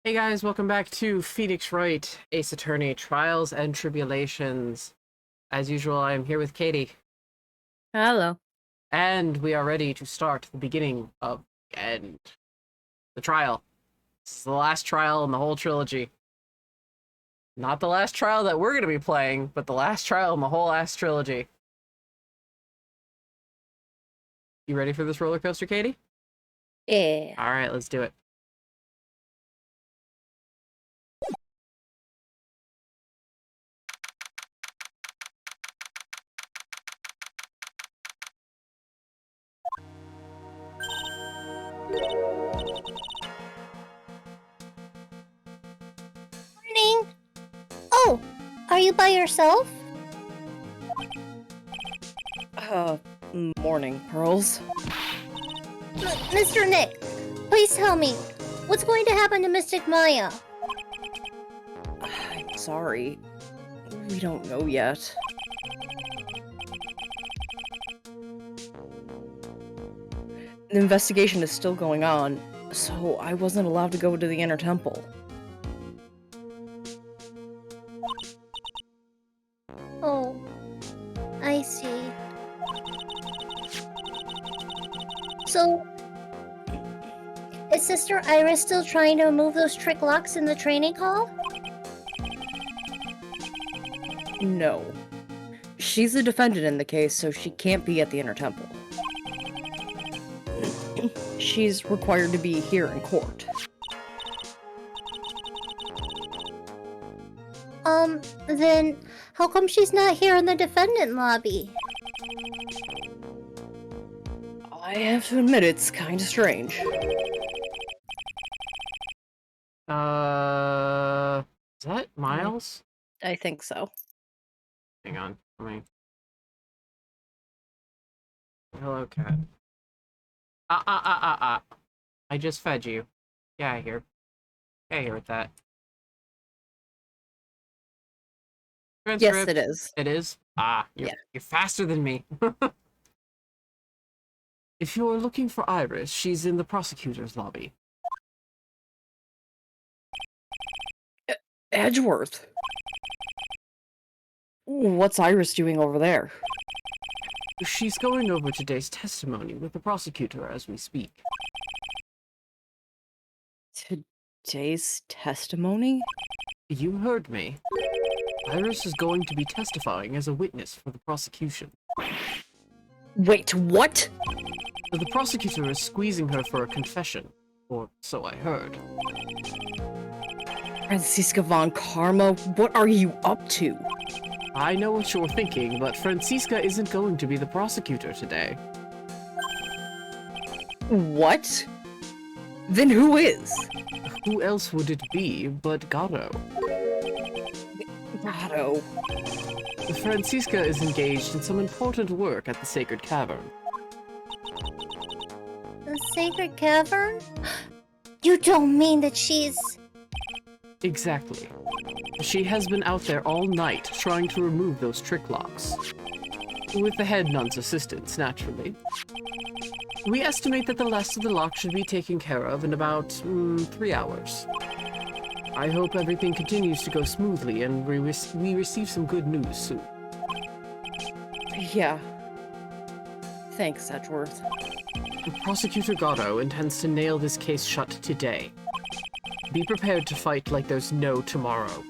Hey guys, welcome back to Phoenix Wright, Ace Attorney Trials and Tribulations. As usual, I am here with Katie, Hello. and we are ready to start the beginning of the end. The trial. This is the last trial in the whole trilogy. Not the last trial that we're going to be playing, but the last trial in the whole last trilogy. You ready for this roller coaster, Katie? Yeah. Alright, let's do it. Morning. Oh, are you by yourself? Morning, Pearls. Mr. Nick, please tell me, what's going to happen to Mystic Maya? I'm sorry. We don't know yet. The investigation is still going on, so I wasn't allowed to go to the Inner Temple. Oh, I see. So, is Sister Iris still trying to remove those trick locks in the training hall? No. She's the defendant in the case, so she can't be at the Inner Temple. She's required to be here in court. Then how come she's not here in the defendant lobby? I have to admit, it's kinda strange. Is that Miles? I think so. Hang on, let me... Hello, cat. I just fed you. Get out of here. Get out of here with that. Yes, Transcript. it is. It is? You're faster than me. If you're looking for Iris, she's in the prosecutor's lobby. Edgeworth. What's Iris doing over there? She's going over today's testimony with the prosecutor as we speak. Today's testimony? You heard me. Iris is going to be testifying as a witness for the prosecution. Wait, what? The prosecutor is squeezing her for a confession, or so I heard. Franziska von Karma, what are you up to? I know what you're thinking, but Franziska isn't going to be the prosecutor today. What? Then who is? Who else would it be but Gatto? Gatto. Franziska is engaged in some important work at the Sacred Cavern. The Sacred Cavern? You don't mean that she's... Exactly. She has been out there all night trying to remove those trick locks. With the head nun's assistance, naturally. We estimate that the rest of the lock should be taken care of in about 3 hours. I hope everything continues to go smoothly and we receive some good news soon. Yeah. Thanks, Edgeworth. Prosecutor Gatto intends to nail this case shut today. Be prepared to fight like there's no tomorrow.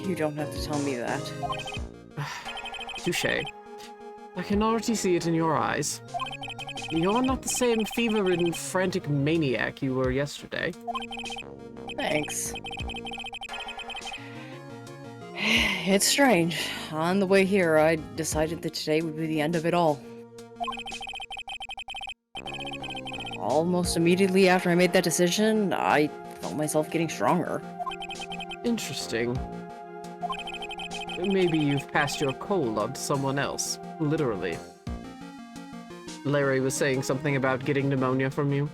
You don't have to tell me that. Touché. I can already see it in your eyes. You're not the same fever-ridden, frantic maniac you were yesterday. Thanks. It's strange. On the way here, I decided that today would be the end of it all. Almost immediately after I made that decision, I felt myself getting stronger. Interesting. Maybe you've passed your cold on to someone else. Literally. Larry was saying something about getting pneumonia from you.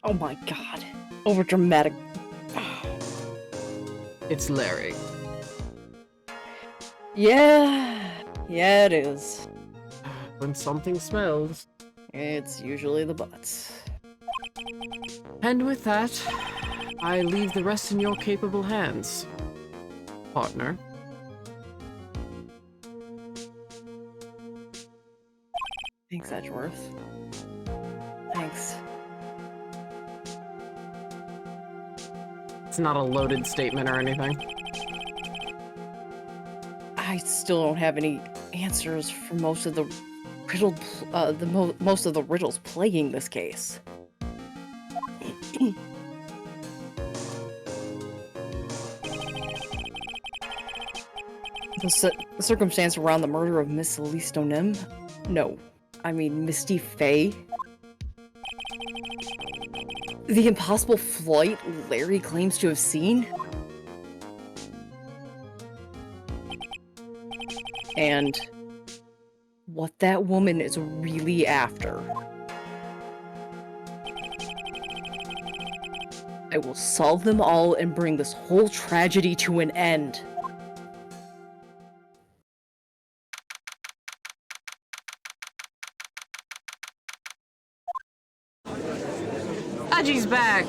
Oh my god. Overdramatic. It's Larry. Yeah, it is. When something smells. It's usually the butts. And with that, I leave the rest in your capable hands, partner. Thanks, Edgeworth. Thanks. It's not a loaded statement or anything. I still don't have any answers for most of the most of the riddles plaguing this case. The circumstance around the murder of Miss Elise Donem? No, I mean Misty Faye. The impossible flight Larry claims to have seen? And what that woman is really after. I will solve them all and bring this whole tragedy to an end. Aji's back!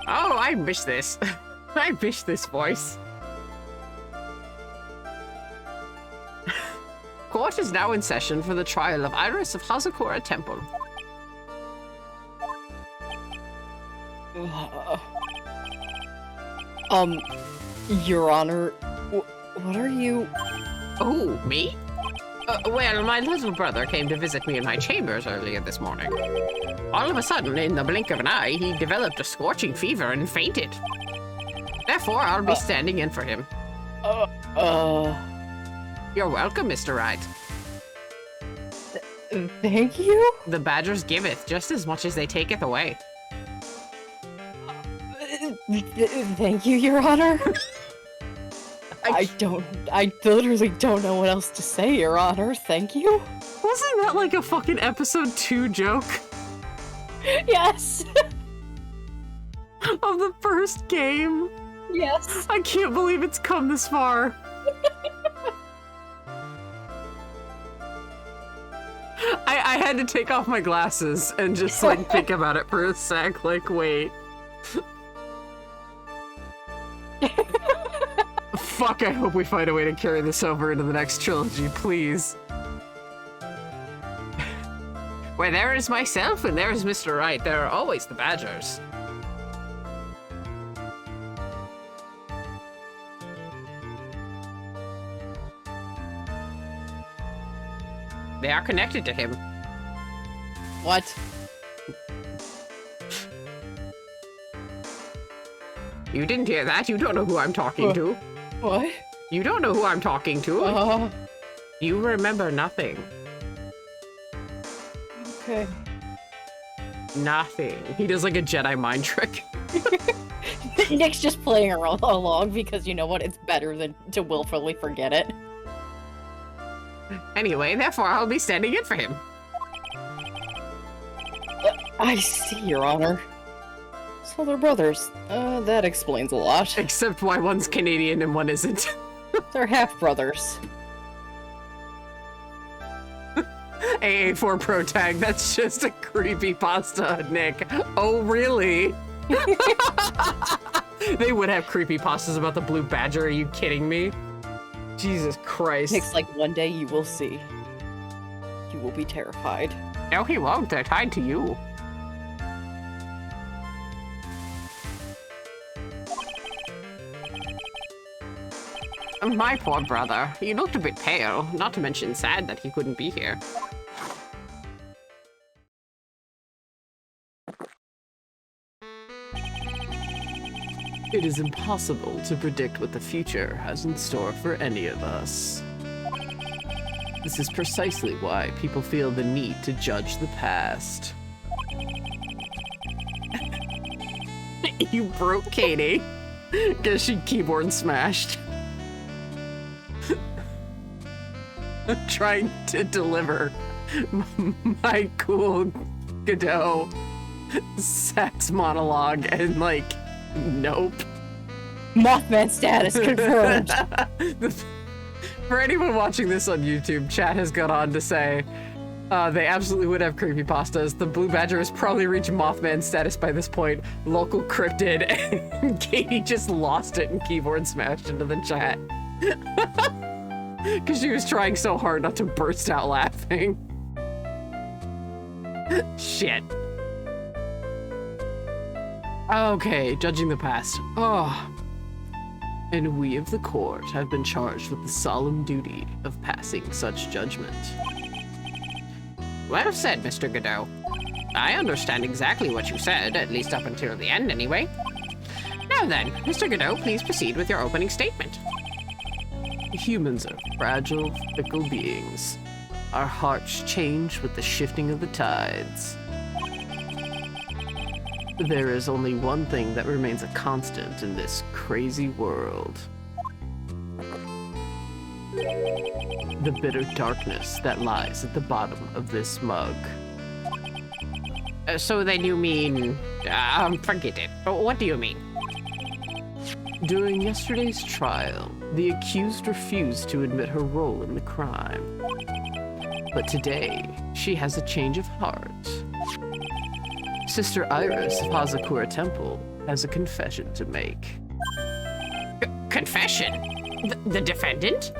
Oh, I miss this. I miss this voice. Court is now in session for the trial of Iris of Hazakura Temple. Your Honor, what are you... Oh, me? Well, my little brother came to visit me in my chambers earlier this morning. All of a sudden, in the blink of an eye, he developed a scorching fever and fainted. Therefore, I'll be standing in for him. You're welcome, Mr. Wright. Thank you? The badgers giveth just as much as they taketh away. Thank you, Your Honor. I literally don't know what else to say, Your Honor. Thank you. Wasn't that like a fucking episode 2 joke? Yes. Of the first game? Yes. I can't believe it's come this far. I had to take off my glasses and just like think about it for a sec, like wait. Fuck, I hope we find a way to carry this over into the next trilogy, please. Where there is myself and there is Mr. Wright, there are always the badgers. They are connected to him. What? You didn't hear that? You don't know who I'm talking to. What? You don't know who I'm talking to. You remember nothing. Okay. Nothing. He does like a Jedi mind trick. Nick's just playing along because you know what? It's better than to willfully forget it. Anyway, therefore I'll be standing in for him. I see, Your Honor. So they're brothers. That explains a lot. Except why one's Canadian and one isn't. They're half-brothers. AA4 Pro Tag, that's just a creepypasta, Nick. Oh, really? They would have creepypastas about the blue badger, are you kidding me? Jesus Christ. Nick's like, one day you will see. You will be terrified. No, he won't. They're tied to you. My poor brother. He looked a bit pale, not to mention sad that he couldn't be here. It is impossible to predict what the future has in store for any of us. This is precisely why people feel the need to judge the past. You broke Katie, because she keyboard smashed. Trying to deliver my cool Godot sex monologue and like, nope. Mothman status confirmed. For anyone watching this on YouTube, chat has gone on to say, They absolutely would have creepypastas. The Blue Badger has probably reached Mothman status by this point. Local cryptid, and Katie just lost it and keyboard smashed into the chat. Because she was trying so hard not to burst out laughing. Shit. Okay, judging the past. Oh. And we of the court have been charged with the solemn duty of passing such judgment. Well said, Mr. Godot. I understand exactly what you said, at least up until the end anyway. Now then, Mr. Godot, please proceed with your opening statement. Humans are fragile, fickle beings. Our hearts change with the shifting of the tides. There is only one thing that remains a constant in this crazy world. The bitter darkness that lies at the bottom of this mug. So then you mean... forget it. What do you mean? During yesterday's trial, the accused refused to admit her role in the crime. But today, she has a change of heart. Sister Iris of Hazakura Temple has a confession to make. Confession? The defendant?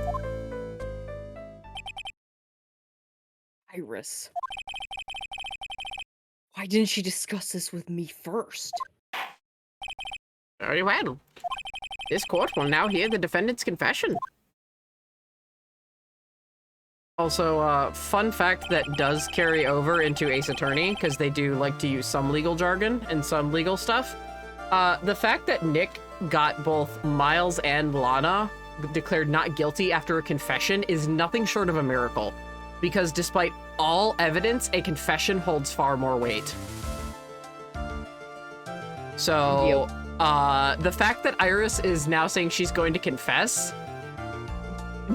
Iris. Why didn't she discuss this with me first? Very well. This court will now hear the defendant's confession. Also, fun fact that does carry over into Ace Attorney, because they do like to use some legal jargon and some legal stuff. The fact that Nick got both Miles and Lana declared not guilty after a confession is nothing short of a miracle. Because despite all evidence, a confession holds far more weight. So, the fact that Iris is now saying she's going to confess,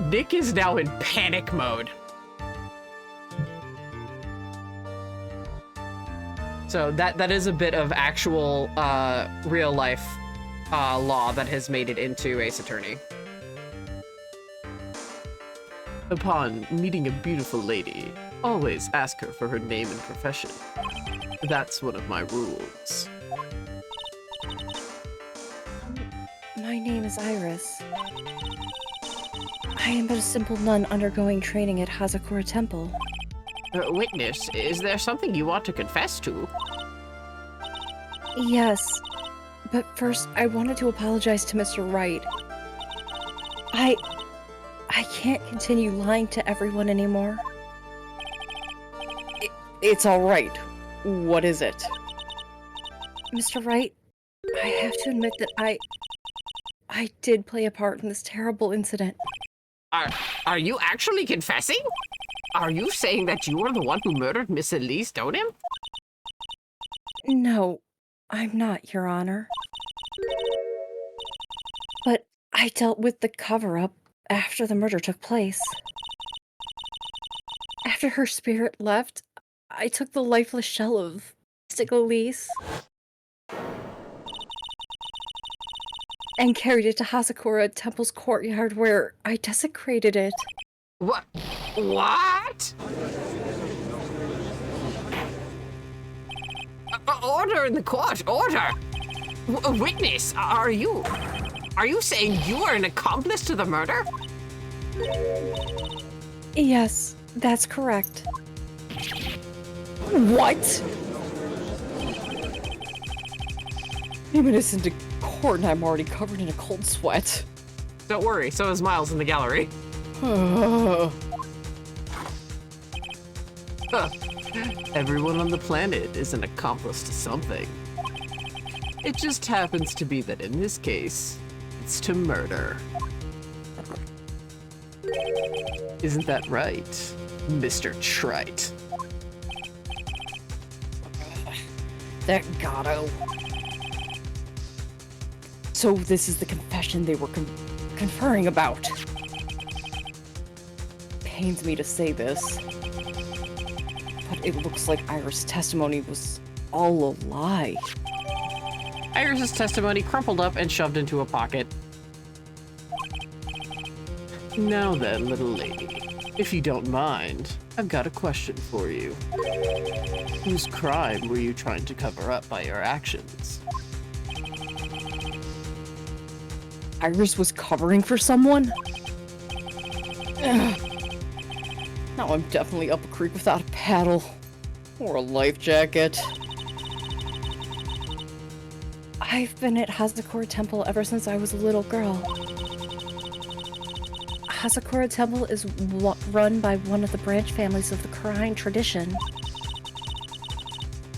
Nick is now in panic mode. So that is a bit of actual real life law that has made it into Ace Attorney. Upon meeting a beautiful lady, always ask her for her name and profession. That's one of my rules. My name is Iris. I am but a simple nun undergoing training at Hazakura Temple. Witness, is there something you want to confess to? Yes, but first I wanted to apologize to Mr. Wright. I can't continue lying to everyone anymore. It's all right. What is it? Mr. Wright, I have to admit that I did play a part in this terrible incident. Are you actually confessing? Are you saying that you are the one who murdered Miss Elise Donim? No, I'm not, Your Honor. But I dealt with the cover-up after the murder took place. After her spirit left, I took the lifeless shell of Elise and carried it to Hazakura Temple's courtyard where I desecrated it. What? Order in the court, order! Witness, are you saying you are an accomplice to the murder? Yes, that's correct. What? I'm innocent in court and I'm already covered in a cold sweat. Don't worry, so is Miles in the gallery. Everyone on the planet is an accomplice to something. It just happens to be that in this case, it's to murder. Isn't that right, Mr. Trite? That Gato. So this is the confession they were conferring about. Pains me to say this, but it looks like Iris' testimony was all a lie. Iris' testimony crumpled up and shoved into a pocket. Now then, little lady, If you don't mind, I've got a question for you. Whose crime were you trying to cover up by your actions? Iris was covering for someone? Ugh. Now I'm definitely up a creek without a paddle. Or a life jacket. I've been at Hazakura Temple ever since I was a little girl. Hazakura Temple is run by one of the branch families of the Kurine tradition.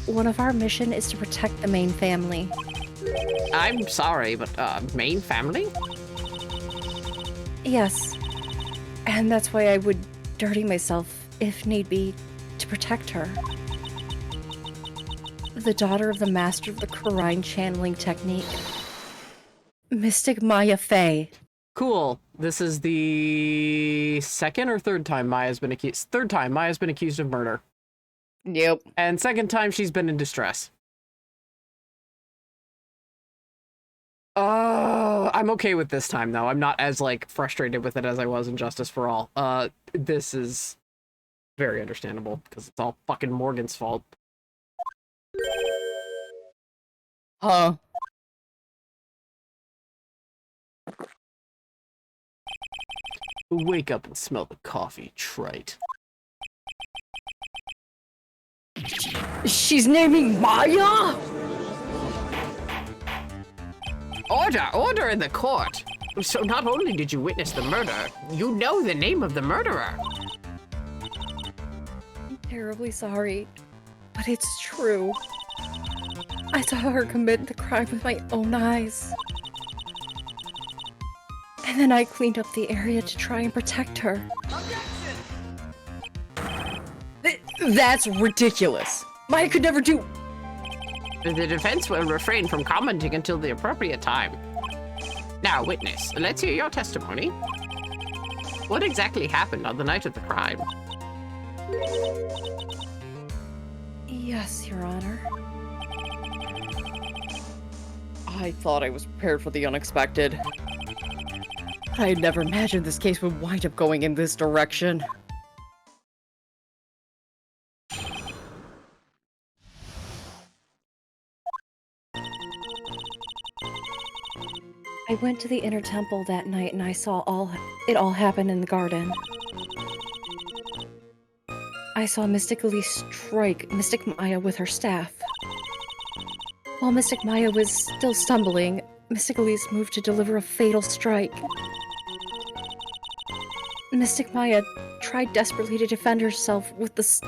One of our mission is to protect the main family. I'm sorry, but, main family? Yes. And that's why I would dirty myself, if need be, to protect her. The daughter of the master of the Kurine channeling technique. Mystic Maya Fey. Cool. This is the second or third time Maya's been accused. Third time Maya's been accused of murder. Yep. And second time she's been in distress. I'm okay with this time, though. I'm not as, like, frustrated with it as I was in Justice for All. This is very understandable, because it's all fucking Morgan's fault. Huh. Wake up and smell the coffee, trite. She's naming Maya? Order in the court! So not only did you witness the murder, you know the name of the murderer. I'm terribly sorry, but it's true. I saw her commit the crime with my own eyes. And then I cleaned up the area to try and protect her. That's ridiculous. Maya could never do... The defense will refrain from commenting until the appropriate time. Now, witness, let's hear your testimony. What exactly happened on the night of the crime? Yes, Your Honor. I thought I was prepared for the unexpected. I had never imagined this case would wind up going in this direction. I went to the inner temple that night and I saw it all happen in the garden. I saw Mystic Elise strike Mystic Maya with her staff. While Mystic Maya was still stumbling, Mystic Elise moved to deliver a fatal strike. Mystic Maya tried desperately to defend herself with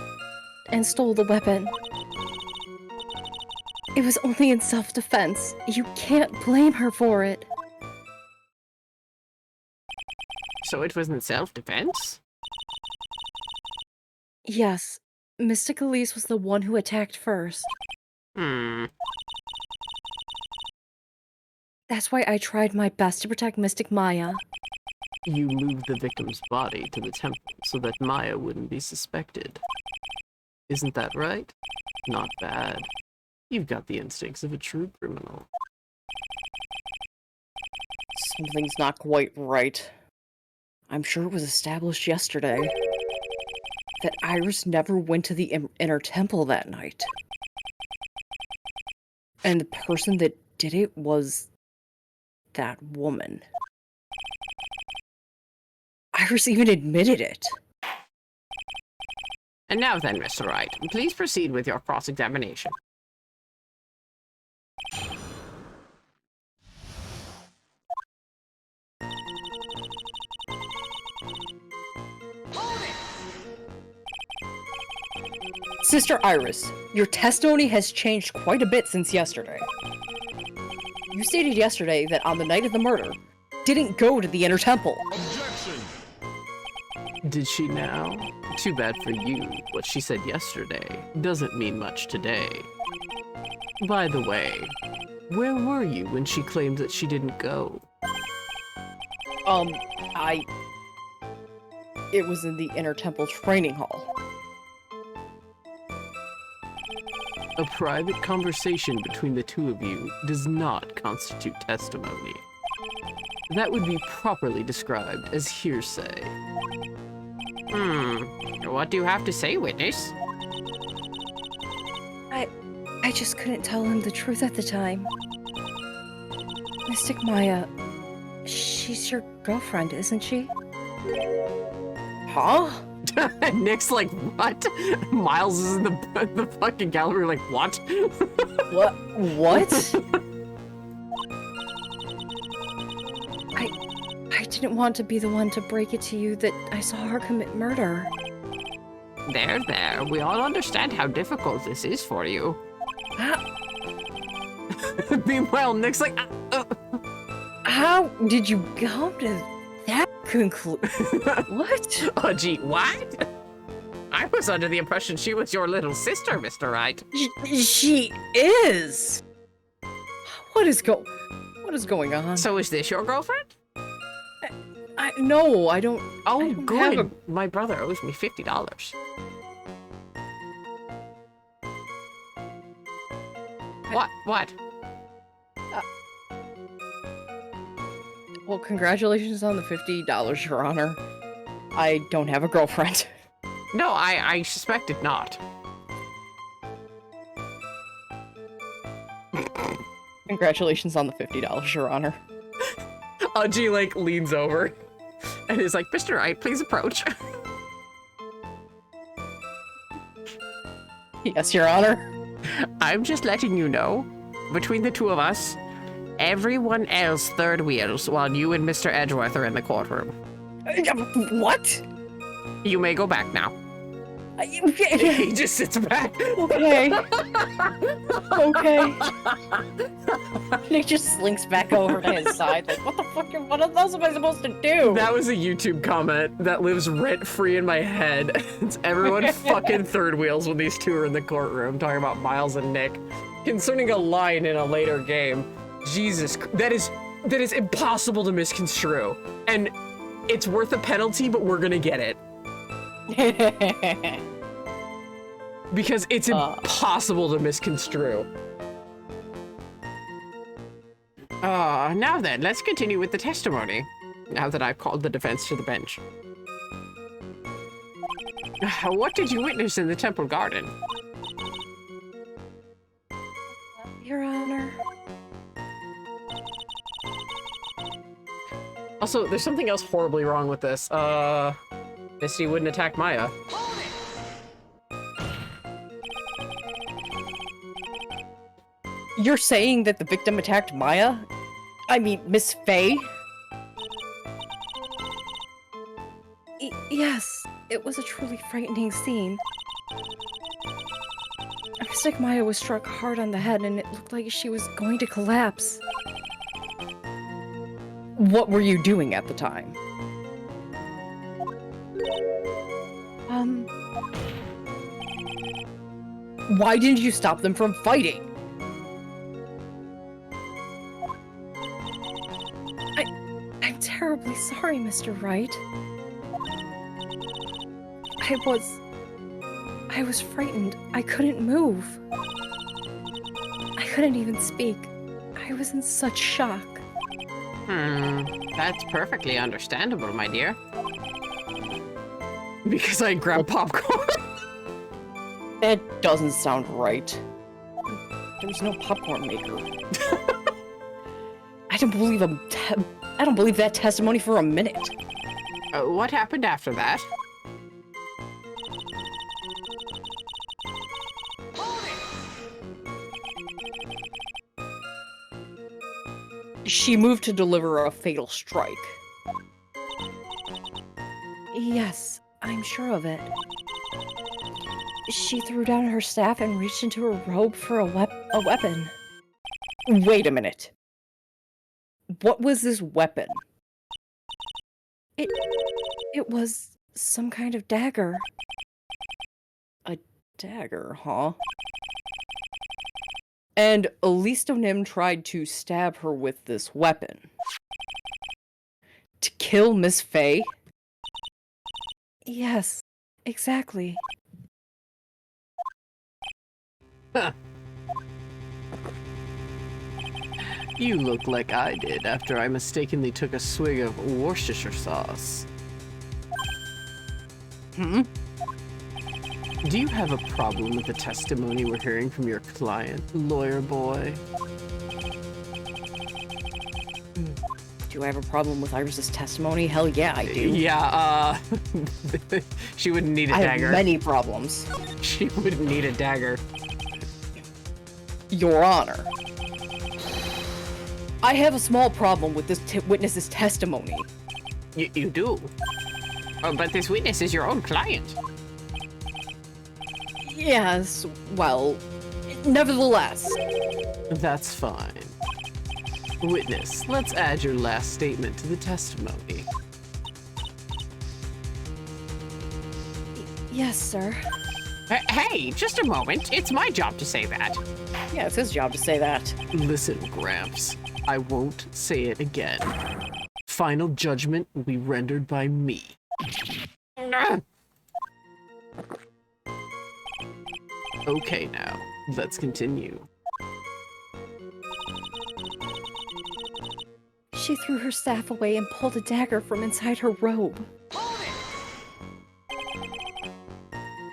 and stole the weapon. It was only in self-defense. You can't blame her for it. So it was in self-defense? Yes, Mystic Elise was the one who attacked first. That's why I tried my best to protect Mystic Maya. You moved the victim's body to the temple so that Maya wouldn't be suspected. Isn't that right? Not bad. You've got the instincts of a true criminal. Something's not quite right. I'm sure it was established yesterday that Iris never went to the inner temple that night. And the person that did it was that woman. Iris even admitted it. And now then, Mr. Wright, please proceed with your cross-examination. Sister Iris, your testimony has changed quite a bit since yesterday. You stated yesterday that on the night of the murder, didn't go to the inner temple. Objection! Did she now? Too bad for you. What she said yesterday doesn't mean much today. By the way, where were you when she claimed that she didn't go? It was in the inner temple training hall. A private conversation between the two of you does not constitute testimony. That would be properly described as hearsay. What do you have to say, witness? I just couldn't tell him the truth at the time. Mystic Maya, she's your girlfriend, isn't she? Huh? Nick's like, what? Miles is in the fucking gallery like, what? What? I didn't want to be the one to break it to you that I saw her commit murder. There. We all understand how difficult this is for you. Meanwhile, Nick's like, How did you come to that conclusion? What? oh, gee, what? I was under the impression she was your little sister, Mr. Wright. She is. What is going on? So is this your girlfriend? No, I don't. Oh, I don't good. have My brother owes me $50. What? Well, congratulations on the $50, Your Honor. I don't have a girlfriend. No, I suspected not. Congratulations on the $50, Your Honor. Aji, like, leans over and is like, Mr. Wright, please approach. Yes, Your Honor. I'm just letting you know, between the two of us, everyone else third wheels while you and Mr. Edgeworth are in the courtroom. What? You may go back now. He just sits back. Okay. Okay. Nick just slinks back over to his side. Like, what else am I supposed to do? That was a YouTube comment that lives rent-free in my head. It's everyone fucking third wheels when these two are in the courtroom talking about Miles and Nick concerning a line in a later game. Jesus, that is impossible to misconstrue. And it's worth a penalty, but we're gonna get it. Because it's impossible to misconstrue. Now then, let's continue with the testimony. Now that I've called the defense to the bench. What did you witness in the temple garden? Your Honor. Also, there's something else horribly wrong with this. Misty wouldn't attack Maya. You're saying that the victim attacked Maya? I mean, Miss Faye? Yes, it was a truly frightening scene. Mystic Maya was struck hard on the head and it looked like she was going to collapse. What were you doing at the time? Why didn't you stop them from fighting? I'm terribly sorry, Mr. Wright. I was frightened. I couldn't move. I couldn't even speak. I was in such shock. That's perfectly understandable, my dear. Because I grabbed popcorn. That doesn't sound right. There's no popcorn maker. I don't believe that testimony for a minute. What happened after that? She moved to deliver a fatal strike. Yes, I'm sure of it. She threw down her staff and reached into her robe for a weapon. Wait a minute. What was this weapon? It was some kind of dagger. A dagger, huh? And Alistonim tried to stab her with this weapon. To kill Miss Faye? Yes, exactly. Huh. You look like I did after I mistakenly took a swig of Worcestershire sauce. Hmm? Do you have a problem with the testimony we're hearing from your client, lawyer boy? Do I have a problem with Iris's testimony? Hell yeah, I do. Yeah, she wouldn't need a I dagger. have many problems. She wouldn't need a dagger. Your Honor. I have a small problem with this witness's testimony. You do? But this witness is your own client. Yes, well, nevertheless. That's fine. Witness, let's add your last statement to the testimony. Yes, sir. Hey, just a moment. It's my job to say that. Yeah, it's his job to say that. Listen, Gramps. I won't say it again. Final judgment will be rendered by me. Okay, now, let's continue. She threw her staff away and pulled a dagger from inside her robe.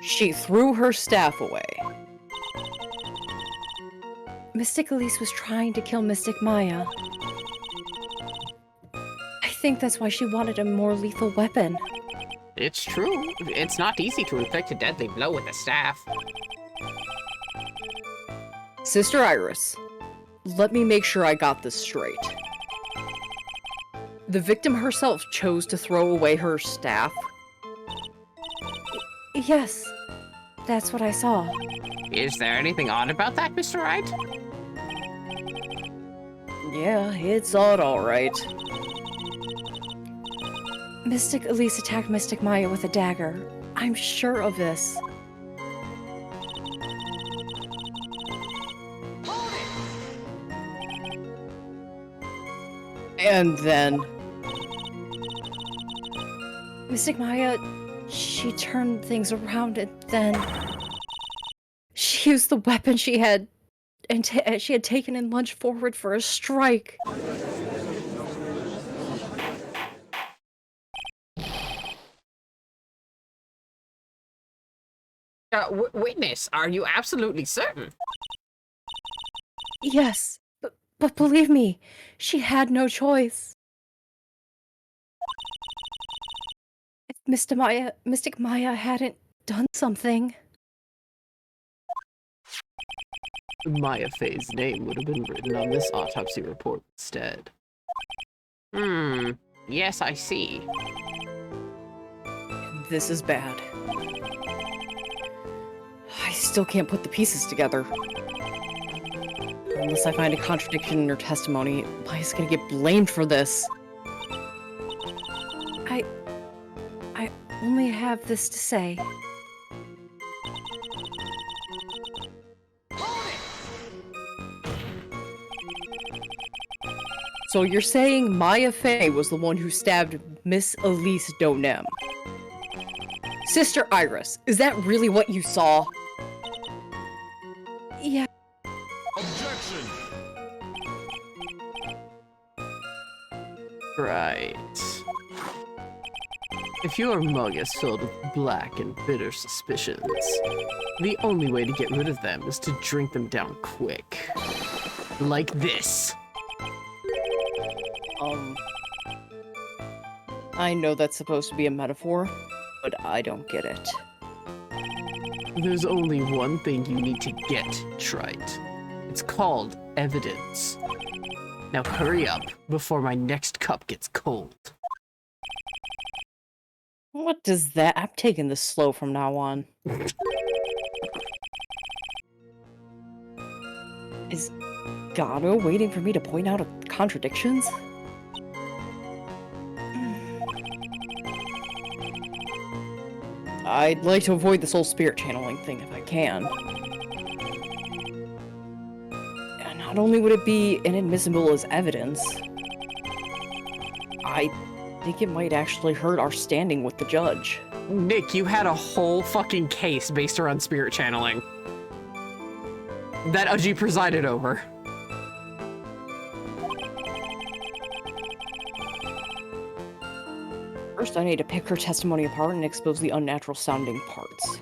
She threw her staff away. Mystic Elise was trying to kill Mystic Maya. I think that's why she wanted a more lethal weapon. It's true. It's not easy to inflict a deadly blow with a staff. Sister Iris, let me make sure I got this straight. The victim herself chose to throw away her staff? Yes, that's what I saw. Is there anything odd about that, Mr. Wright? Yeah, it's odd, alright. Mystic Elise attacked Mystic Maya with a dagger. I'm sure of this. And then... Mystic Maya, she turned things around and then... She used the weapon she had... and she had taken and lunged forward for a strike. Witness, are you absolutely certain? Yes, but believe me, she had no choice. If Mystic Maya hadn't done something... Maya Faye's name would have been written on this autopsy report instead. Yes, I see. This is bad. I still can't put the pieces together. Unless I find a contradiction in her testimony, Maya's gonna get blamed for this. I only have this to say. So you're saying Maya Fey was the one who stabbed Miss Elise Donem? Sister Iris, is that really what you saw? Yeah. Objection! Right. If your mug is filled with black and bitter suspicions, the only way to get rid of them is to drink them down quick. Like this. I know that's supposed to be a metaphor, but I don't get it. There's only one thing you need to get, Trite. It's called evidence. Now hurry up before my next cup gets cold. What does that? I'm taking this slow from now on. Is Gano waiting for me to point out contradictions? I'd like to avoid this whole spirit channeling thing if I can. And not only would it be inadmissible as evidence, I think it might actually hurt our standing with the judge. Nick, you had a whole fucking case based around spirit channeling that Uji presided over. First, I need to pick her testimony apart and expose the unnatural sounding parts.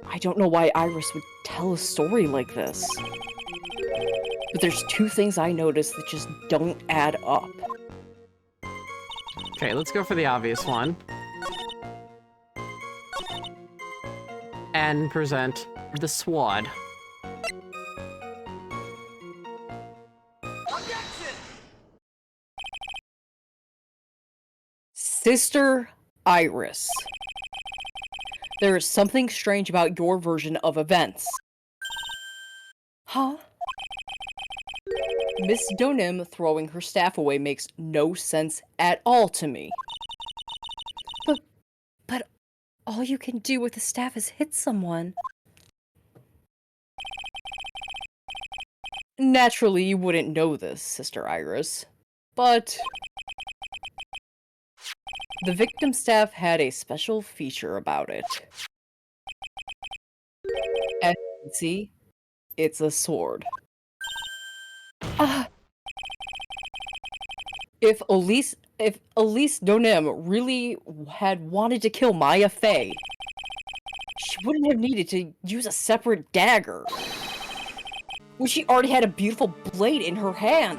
I don't know why Iris would tell a story like this. But there's two things I noticed that just don't add up. Okay, let's go for the obvious one. And present the SWAD. Sister Iris. There is something strange about your version of events. Huh? Miss Donim throwing her staff away makes no sense at all to me. But all you can do with the staff is hit someone. Naturally, you wouldn't know this, Sister Iris. But the victim staff had a special feature about it. As you can see, it's a sword. If Elise Donim really had wanted to kill Maya Fey, she wouldn't have needed to use a separate dagger. When she already had a beautiful blade in her hand.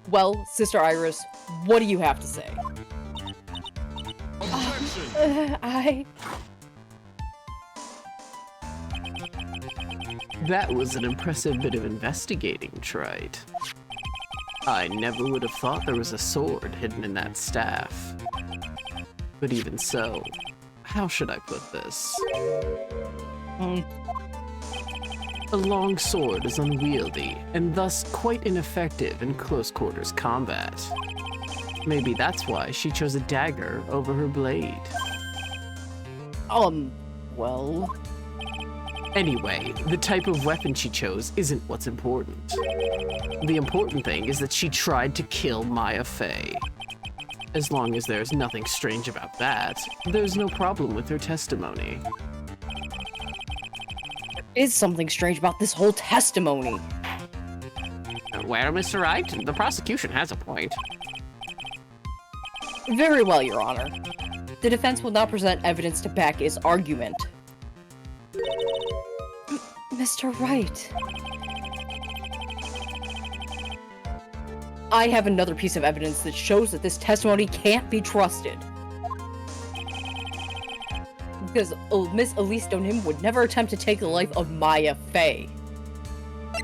Well, Sister Iris, what do you have to say? Objection! That was an impressive bit of investigating, Wright. I never would have thought there was a sword hidden in that staff. But even so, how should I put this? A long sword is unwieldy, and thus quite ineffective in close quarters combat. Maybe that's why she chose a dagger over her blade. Well... Anyway, the type of weapon she chose isn't what's important. The important thing is that she tried to kill Maya Fey. As long as there's nothing strange about that, there's no problem with her testimony. There is something strange about this whole testimony. Well, Mr. Wright, the prosecution has a point. Very well, Your Honor. The defense will now present evidence to back its argument. Mr. Wright. I have another piece of evidence that shows that this testimony can't be trusted. Because Miss Elise Donim would never attempt to take the life of Maya Fey.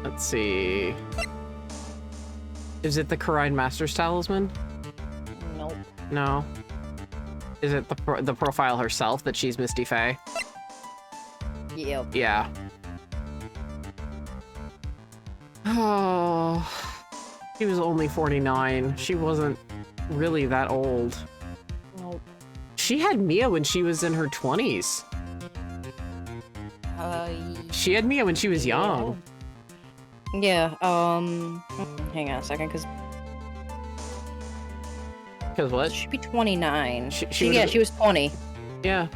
Let's see. Is it the Karine Master's talisman? Nope. No. Is it the profile herself that she's Misty Fey? Yep. Yeah. Oh, she was only 49. She wasn't really that old. Nope. She had Mia when she was in her 20s. She had Mia when she was young. Yeah, hang on a second, because what? she'd be 29. She Yeah, she was 20. Yeah.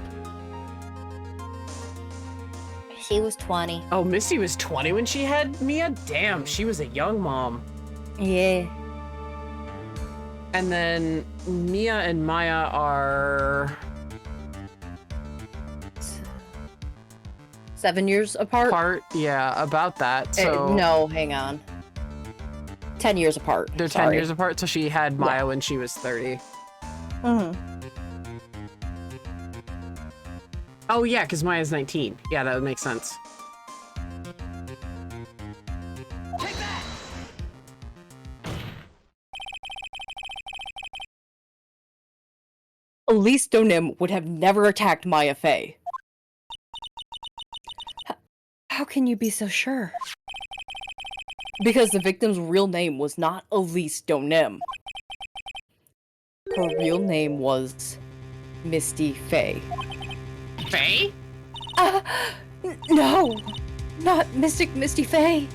She was 20. Oh, Misty was 20 when she had Mia? Damn, she was a young mom. Yeah. And then Mia and Maya are 7 years apart? yeah, about that. So No, hang on. 10 years apart. they're 10 years apart, so she had Maya when she was 30. Mm-hmm. Oh yeah, because Maya's 19. Yeah, that would make sense. Elise Donim would have never attacked Maya Fey. How can you be so sure? Because the victim's real name was not Elise Donim. Her real name was Misty Fey. Fey? No! Not Misty Fey!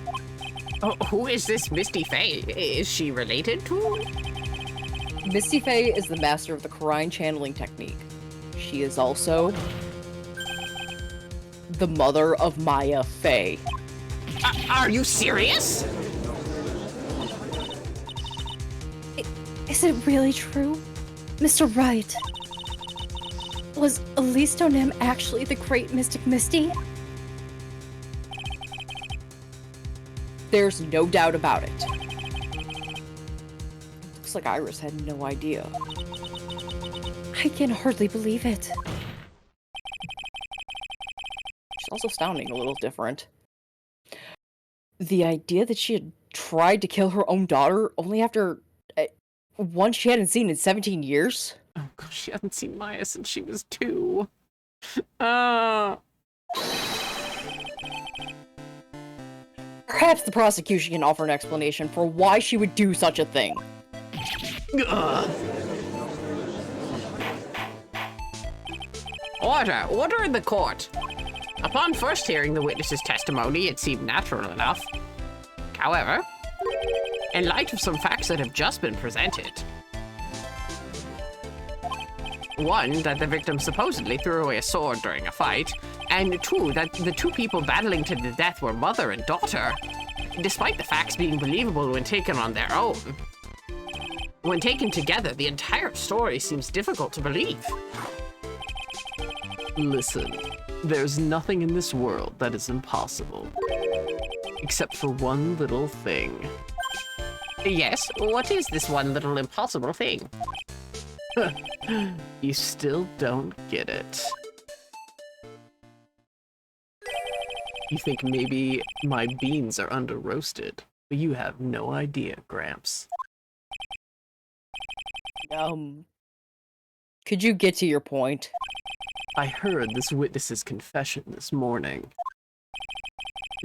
Oh, who is this Misty Fey? Is she related to? Misty Fey is the master of the Karine channeling technique. She is also the mother of Maya Fey. Are you serious? Is it really true? Mr. Wright? Was Elisto Nim actually the great Mystic Misty? There's no doubt about it. Looks like Iris had no idea. I can hardly believe it. She's also sounding a little different. The idea that she had tried to kill her own daughter only after one she hadn't seen in 17 years? Oh gosh, she hadn't seen Maya since she was 2. Perhaps the prosecution can offer an explanation for why she would do such a thing. Order in the court. Upon first hearing the witness's testimony, it seemed natural enough. However, in light of some facts that have just been presented, 1, that the victim supposedly threw away a sword during a fight, and 2, that the 2 people battling to the death were mother and daughter, despite the facts being believable when taken on their own. When taken together, the entire story seems difficult to believe. Listen, there's nothing in this world that is impossible. Except for one little thing. Yes, what is this one little impossible thing? You still don't get it. You think maybe my beans are under-roasted, but you have no idea, Gramps. Could you get to your point? I heard this witness's confession this morning,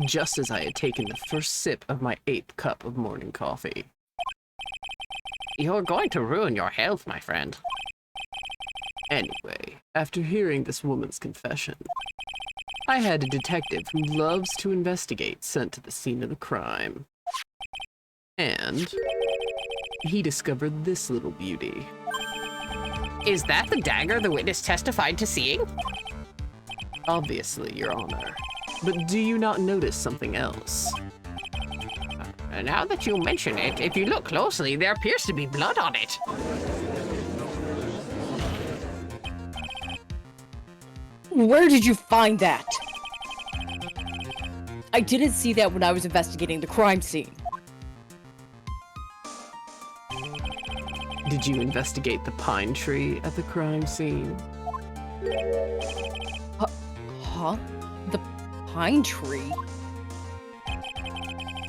just as I had taken the first sip of my 8th cup of morning coffee. You're going to ruin your health, my friend. Anyway, after hearing this woman's confession, I had a detective who loves to investigate sent to the scene of the crime. And he discovered this little beauty. Is that the dagger the witness testified to seeing? Obviously, Your Honor. But do you not notice something else? Now that you mention it, if you look closely, there appears to be blood on it. Where did you find that? I didn't see that when I was investigating the crime scene. Did you investigate the pine tree at the crime scene? Huh? The pine tree?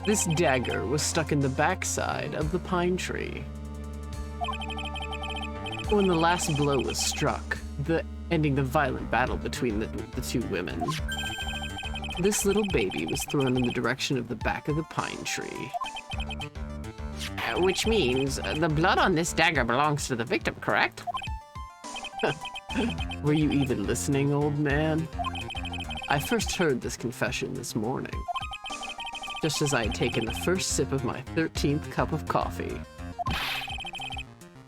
This dagger was stuck in the backside of the pine tree. When the last blow was struck, ending the violent battle between the 2 women, this little baby was thrown in the direction of the back of the pine tree. Which means the blood on this dagger belongs to the victim, correct? Were you even listening, old man? I first heard this confession this morning, just as I had taken the first sip of my 13th cup of coffee.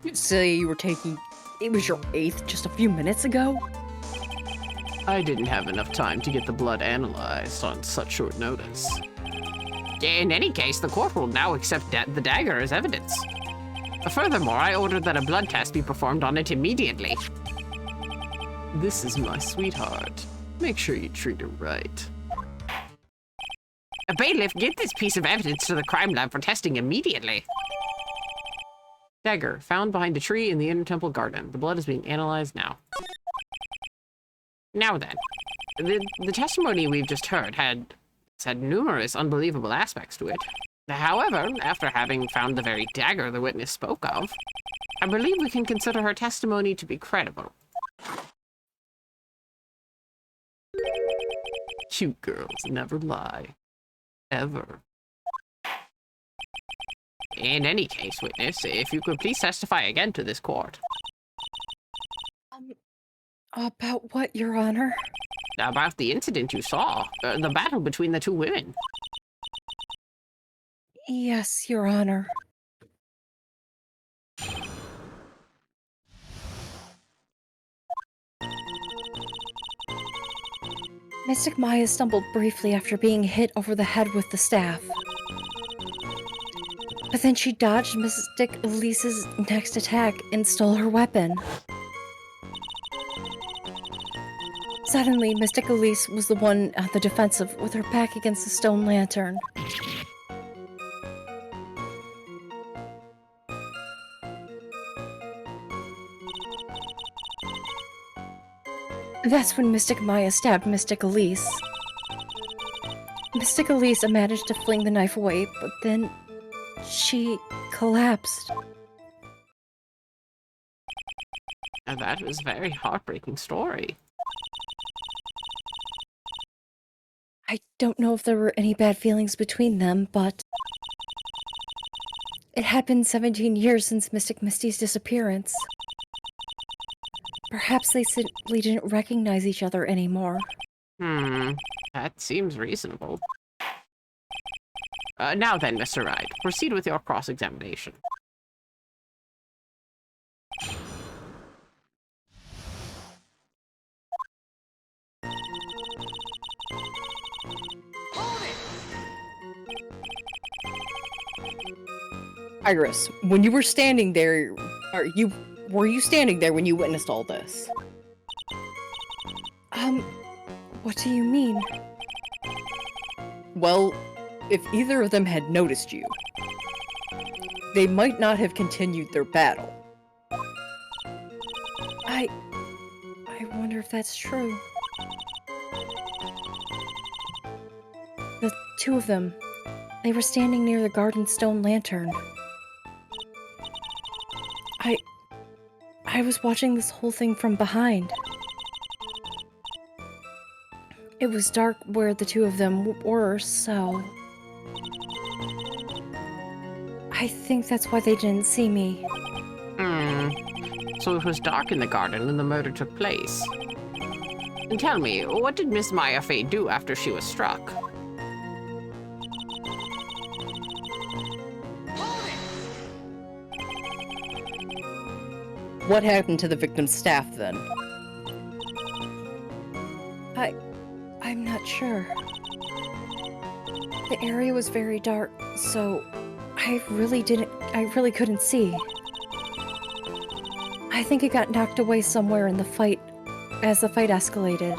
You say you were taking... It was your 8th just a few minutes ago? I didn't have enough time to get the blood analyzed on such short notice. In any case, the court will now accept the dagger as evidence. Furthermore, I ordered that a blood test be performed on it immediately. This is my sweetheart. Make sure you treat her right. A bailiff, get this piece of evidence to the crime lab for testing immediately. Dagger, found behind a tree in the inner temple garden. The blood is being analyzed now. Now then, the testimony we've just heard had numerous unbelievable aspects to it. However, after having found the very dagger the witness spoke of, I believe we can consider her testimony to be credible. Cute girls never lie. Ever. In any case, witness, if you could please testify again to this court. About what, Your Honor? About the incident you saw, the battle between the 2 women. Yes, Your Honor. Mystic Maya stumbled briefly after being hit over the head with the staff. But then she dodged Mystic Elise's next attack and stole her weapon. Suddenly, Mystic Elise was the one on the defensive with her back against the stone lantern. That's when Mystic Maya stabbed Mystic Elise. Mystic Elise managed to fling the knife away, but then she collapsed. And that was a very heartbreaking story. I don't know if there were any bad feelings between them, but it had been 17 years since Mystic Misty's disappearance. Perhaps they simply didn't recognize each other anymore. That seems reasonable. Now then, Mr. Wright, proceed with your cross-examination. Iris, when you were standing there, were you standing there when you witnessed all this? What do you mean? Well, if either of them had noticed you, they might not have continued their battle. I wonder if that's true. The two of them, they were standing near the garden stone lantern. I was watching this whole thing from behind. It was dark where the two of them were, so... I think that's why they didn't see me. So it was dark in the garden when the murder took place. And tell me, what did Miss Maya Fey do after she was struck? What happened to the victim's staff then? I'm not sure. The area was very dark, so I really couldn't see. I think it got knocked away somewhere in the fight, as the fight escalated.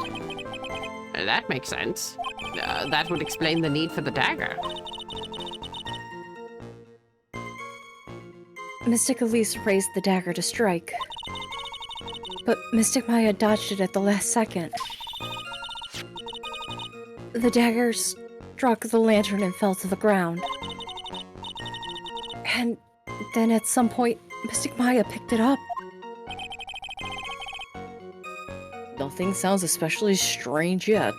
That makes sense. That would explain the need for the dagger. Mystic Elise raised the dagger to strike, but Mystic Maya dodged it at the last second. The dagger struck the lantern and fell to the ground. And then at some point, Mystic Maya picked it up. Nothing sounds especially strange yet.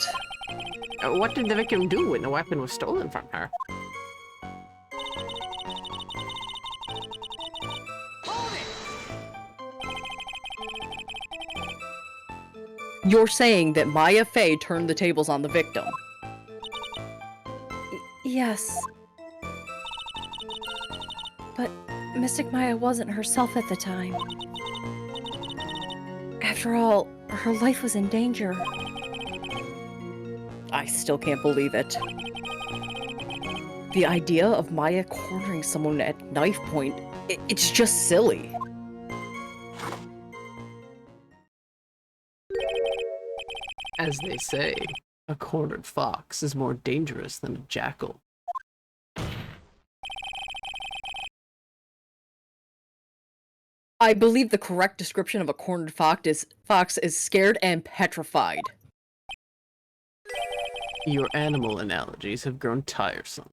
What did the victim do when the weapon was stolen from her? You're saying that Maya Fey turned the tables on the victim. Yes. But Mystic Maya wasn't herself at the time. After all, her life was in danger. I still can't believe it. The idea of Maya cornering someone at knife point, it's just silly. As they say, a cornered fox is more dangerous than a jackal. I believe the correct description of a cornered fox is scared and petrified. Your animal analogies have grown tiresome.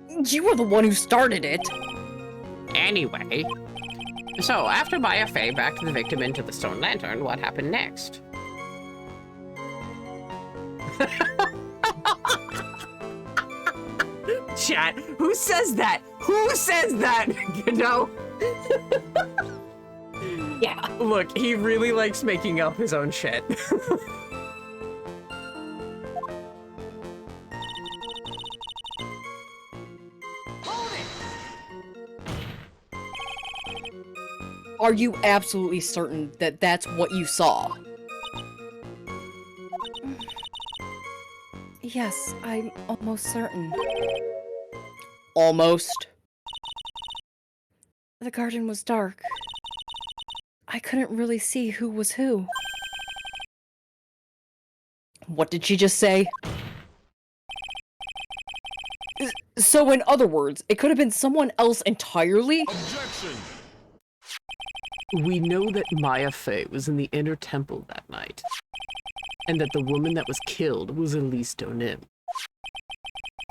You were the one who started it! Anyway, so after Maya Fey backed the victim into the stone lantern, what happened next? Chat, who says that? Who says that? You know? Yeah. Look, he really likes making up his own shit. Are you absolutely certain that that's what you saw? Yes, I'm almost certain. Almost. The garden was dark. I couldn't really see who was who. What did she just say? So in other words, it could have been someone else entirely? Objection! We know that Maya Fey was in the inner temple that night, and that the woman that was killed was Elise Donim.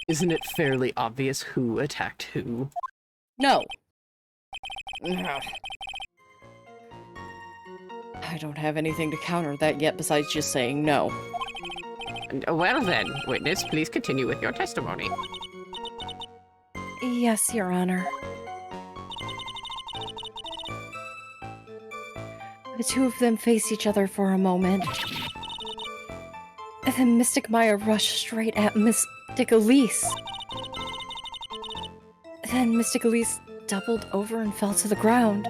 Isn't it fairly obvious who attacked who? No. Ugh. I don't have anything to counter that yet besides just saying no. Well then, witness, please continue with your testimony. Yes, Your Honor. The two of them face each other for a moment. And then Mystic Maya rushed straight at Mystic Elise. Then Mystic Elise doubled over and fell to the ground.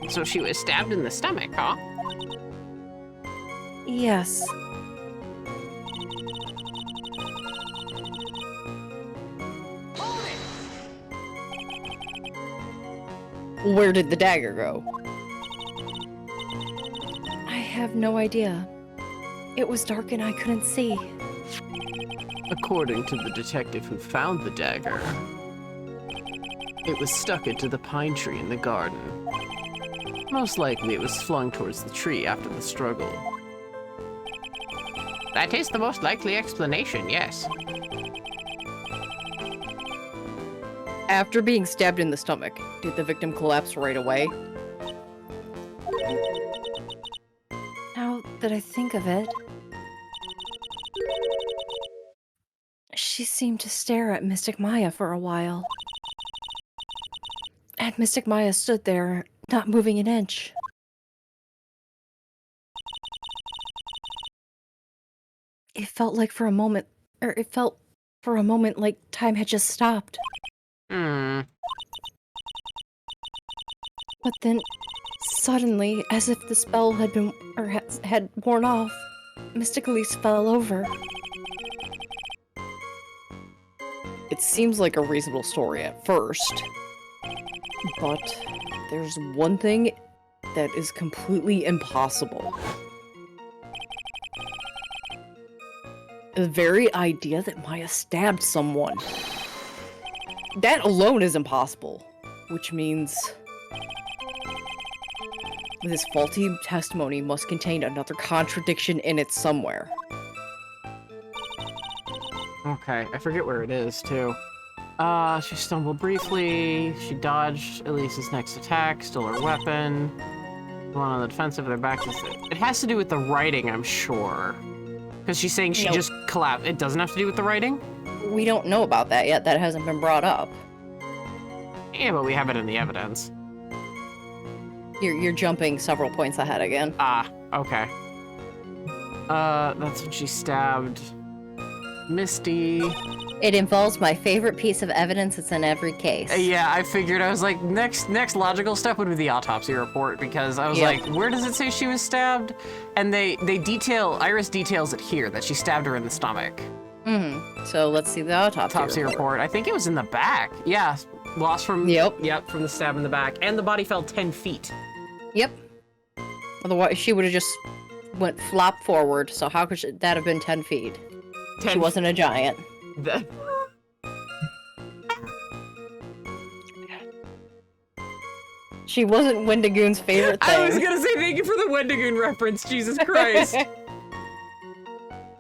So she was stabbed in the stomach, huh? Yes. Where did the dagger go? I have no idea. It was dark and I couldn't see. According to the detective who found the dagger, it was stuck into the pine tree in the garden. Most likely it was flung towards the tree after the struggle. That is the most likely explanation, yes. After being stabbed in the stomach, did the victim collapse right away? Now that I think of it, she seemed to stare at Mystic Maya for a while. And Mystic Maya stood there, not moving an inch. It felt like for a moment, like time had just stopped. But then, suddenly, as if the spell had been, had worn off, Mystic Elise fell over. It seems like a reasonable story at first, but there's one thing that is completely impossible. The very idea that Maya stabbed someone. That alone is impossible, which means this faulty testimony must contain another contradiction in it somewhere. Okay, I forget where it is, too. She stumbled briefly, she dodged Elise's next attack, stole her weapon. One on the defensive, their back is it. It has to do with the writing, I'm sure. Because she's saying she Nope. just collapsed. It doesn't have to do with the writing? We don't know about that yet. That hasn't been brought up. Yeah, but we have it in the evidence. You're jumping several points ahead again. Okay. That's when she stabbed Misty. It involves my favorite piece of evidence that's in every case. Yeah, I figured. I was like, next logical step would be the autopsy report, because I was like, where does it say she was stabbed? And Iris details it here, that she stabbed her in the stomach. So let's see the autopsy report. I think it was in the back. Yeah, lost from, from the stab in the back. And the body fell 10 feet. Yep. Otherwise, she would have just went flop forward, so how could that have been 10 feet? She wasn't a giant. She wasn't Wendigoon's favorite thing. I was gonna say thank you for the Wendigoon reference, Jesus Christ.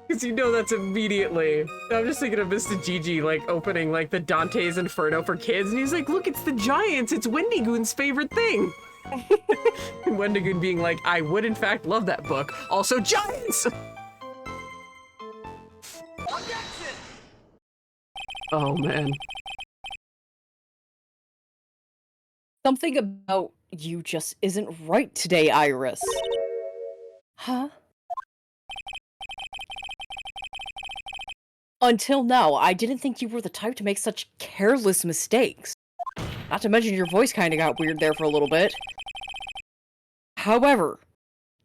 Because you know that's immediately. I'm just thinking of Mr. Gigi, like, opening, like, the Dante's Inferno for kids, and he's like, look, it's the giants, it's Wendigoon's favorite thing. And Wendigoon being like, I would in fact love that book. Also, giants! Oh, man. Something about you just isn't right today, Iris. Huh? Until now, I didn't think you were the type to make such careless mistakes. Not to mention your voice kinda got weird there for a little bit. However,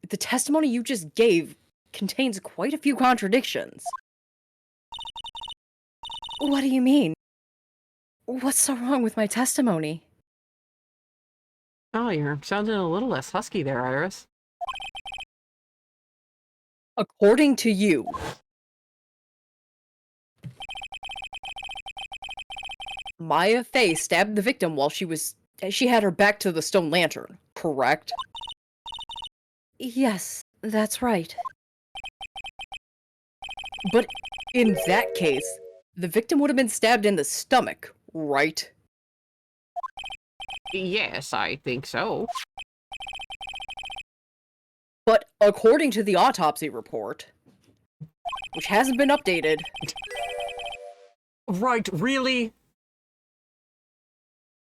the testimony you just gave contains quite a few contradictions. What do you mean? What's so wrong with my testimony? Oh, you're sounding a little less husky there, Iris. According to you, Maya Fey stabbed the victim while she had her back to the stone lantern, correct? Yes, that's right. But in that case, the victim would have been stabbed in the stomach, right? Yes, I think so. But according to the autopsy report, which hasn't been updated, Right, really?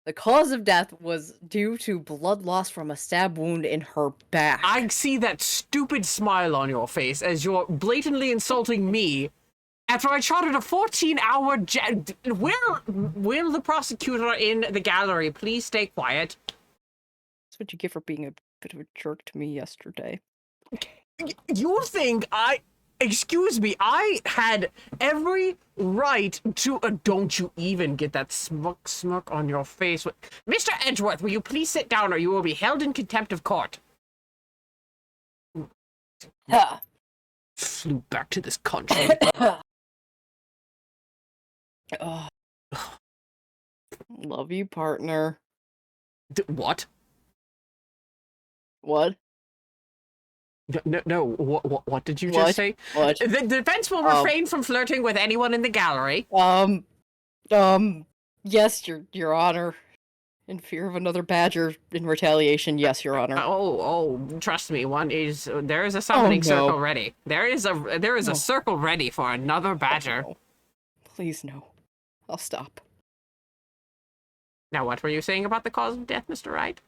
the cause of death was due to blood loss from a stab wound in her back. I see that stupid smile on your face as you're blatantly insulting me after I charted a 14-hour will the prosecutor in the gallery please stay quiet? That's what you get for being a bit of a jerk to me yesterday. You think excuse me, I had every right to, don't you even get that smirk on your face. Mr. Edgeworth, will you please sit down or you will be held in contempt of court. Ha! Flew back to this country. Oh. Love you, partner. What? What? No, what did you What? just say? What? The defense will refrain from flirting with anyone in the gallery. Yes, your honor. In fear of another badger in retaliation, yes, your honor. Oh, trust me, there is a summoning circle ready. There is a circle ready for another badger. No. Please, no. I'll stop. Now, what were you saying about the cause of death, Mr. Wright?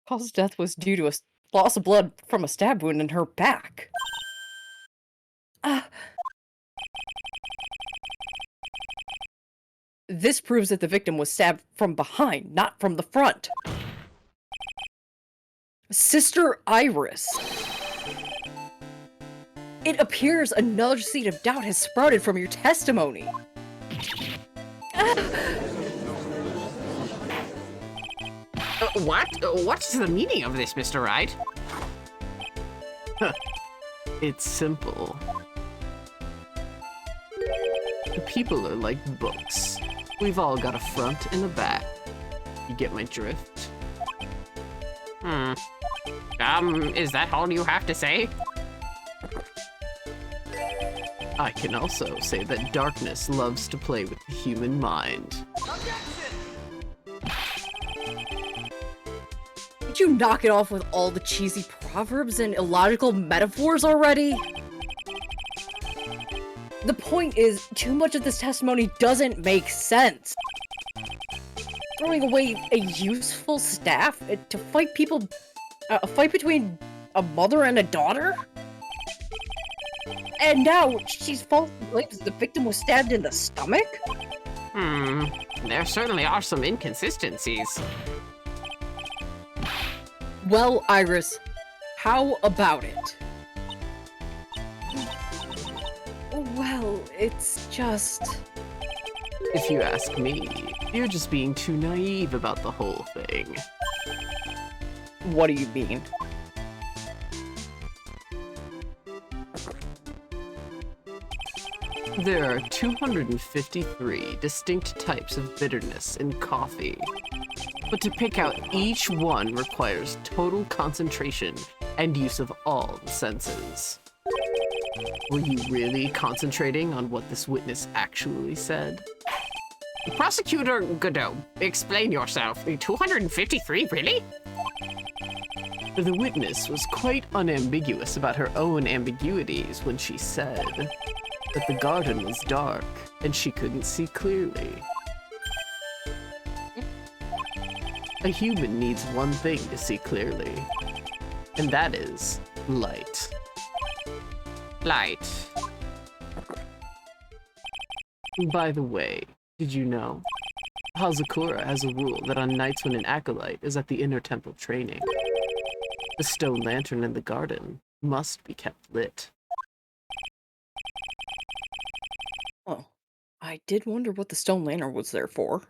Cause of death was due to a loss of blood from a stab wound in her back. This proves that the victim was stabbed from behind, not from the front. Sister Iris. It appears another seed of doubt has sprouted from your testimony. What? What's the meaning of this, Mr. Wright? It's simple. People are like books. We've all got a front and a back. You get my drift? Is that all you have to say? I can also say that darkness loves to play with the human mind. Did you knock it off with all the cheesy proverbs and illogical metaphors already? The point is, too much of this testimony doesn't make sense. Throwing away a useful staff to fight people, a fight between a mother and a daughter? And now she's falsely claims the victim was stabbed in the stomach? There certainly are some inconsistencies. Well, Iris, how about it? Well, it's just... If you ask me, you're just being too naive about the whole thing. What do you mean? There are 253 distinct types of bitterness in coffee. But to pick out each one requires total concentration and use of all the senses. Were you really concentrating on what this witness actually said? Prosecutor Godot, explain yourself. 253, really? The witness was quite unambiguous about her own ambiguities when she said that the garden was dark and she couldn't see clearly. A human needs one thing to see clearly, and that is light. Light. By the way, did you know? Hazakura has a rule that on nights when an acolyte is at the inner temple training, the stone lantern in the garden must be kept lit. Oh, I did wonder what the stone lantern was there for.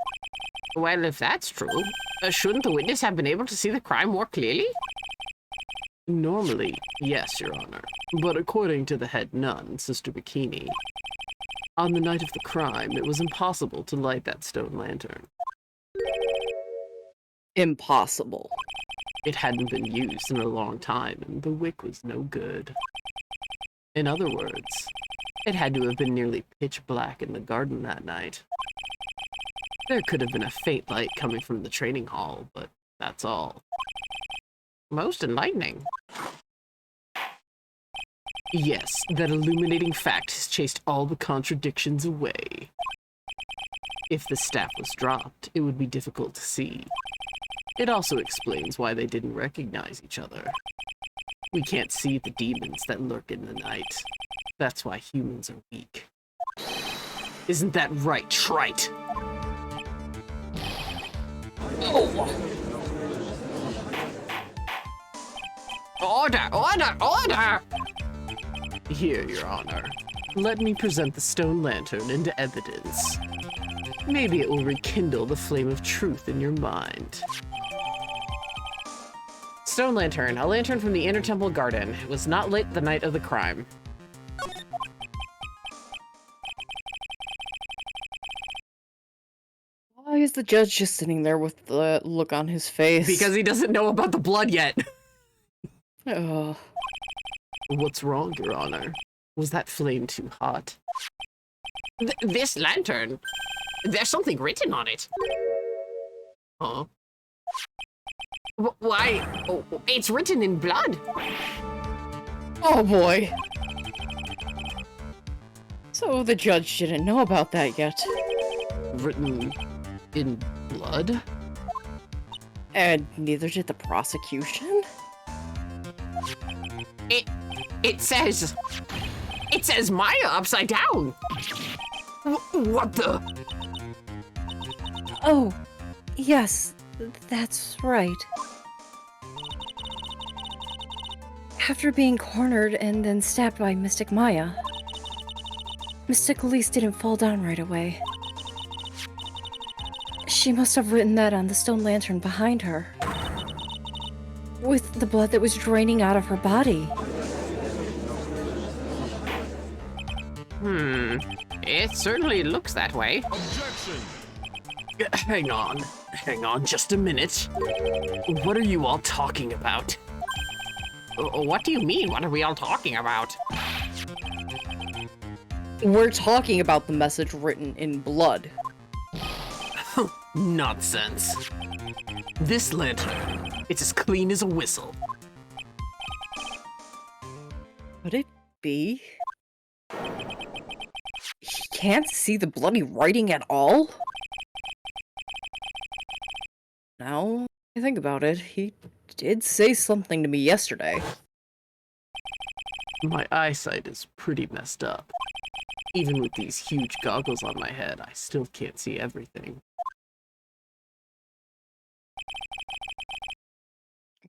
Well, if that's true, shouldn't the witness have been able to see the crime more clearly? Normally, yes, Your Honor. But according to the head nun, Sister Bikini, on the night of the crime, it was impossible to light that stone lantern. Impossible. It hadn't been used in a long time, and the wick was no good. In other words, it had to have been nearly pitch black in the garden that night. There could have been a faint light coming from the training hall, but that's all. Most enlightening. Yes, that illuminating fact has chased all the contradictions away. If the staff was dropped, it would be difficult to see. It also explains why they didn't recognize each other. We can't see the demons that lurk in the night. That's why humans are weak. Isn't that right, Trite? Order! Order! Order! Here, Your Honor. Let me present the stone lantern into evidence. Maybe it will rekindle the flame of truth in your mind. Stone lantern, a lantern from the inner temple garden. It was not lit the night of the crime. Why is the judge just sitting there with the look on his face? Because he doesn't know about the blood yet. Ugh. What's wrong, Your Honor? Was that flame too hot? This lantern, there's something written on it. Huh? Why? Oh, it's written in blood. Oh boy. So the judge didn't know about that yet. Written in blood? And neither did the prosecution? It says Maya upside down. What the? Oh, yes, that's right. After being cornered and then stabbed by Mystic Maya, Mystic Elise didn't fall down right away. She must have written that on the stone lantern behind her, with the blood that was draining out of her body. It certainly looks that way. Objection! Hang on just a minute. What are you all talking about? What do you mean, what are we all talking about? We're talking about the message written in blood. Nonsense. This lantern, it's as clean as a whistle. Could it be? He can't see the bloody writing at all? Now I think about it, he did say something to me yesterday. My eyesight is pretty messed up. Even with these huge goggles on my head, I still can't see everything.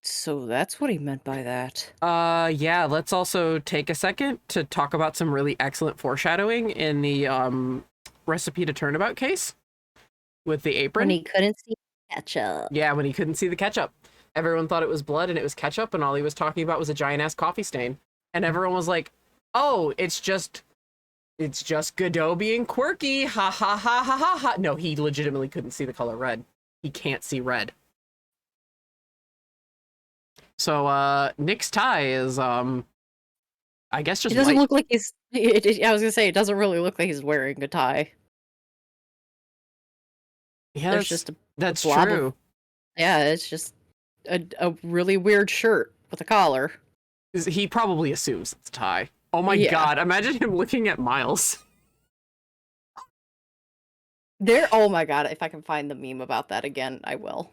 So that's what he meant by that. Yeah, let's also take a second to talk about some really excellent foreshadowing in the recipe to turnabout case with the apron. When he couldn't see ketchup. Yeah, when he couldn't see the ketchup. Everyone thought it was blood and it was ketchup, and all he was talking about was a giant-ass coffee stain. And everyone was like, oh, it's just Godot being quirky, ha ha ha ha ha ha. No, he legitimately couldn't see the color red. He can't see red. So, Nick's tie is, I guess just It doesn't white. look like he's... I was gonna say, it doesn't really look like he's wearing a tie. Yeah, There's just a that's blob of- true. Yeah, it's just a really weird shirt with a collar. He probably assumes it's a tie. Oh my Yeah. god, imagine him looking at Miles. Oh my god, if I can find the meme about that again, I will.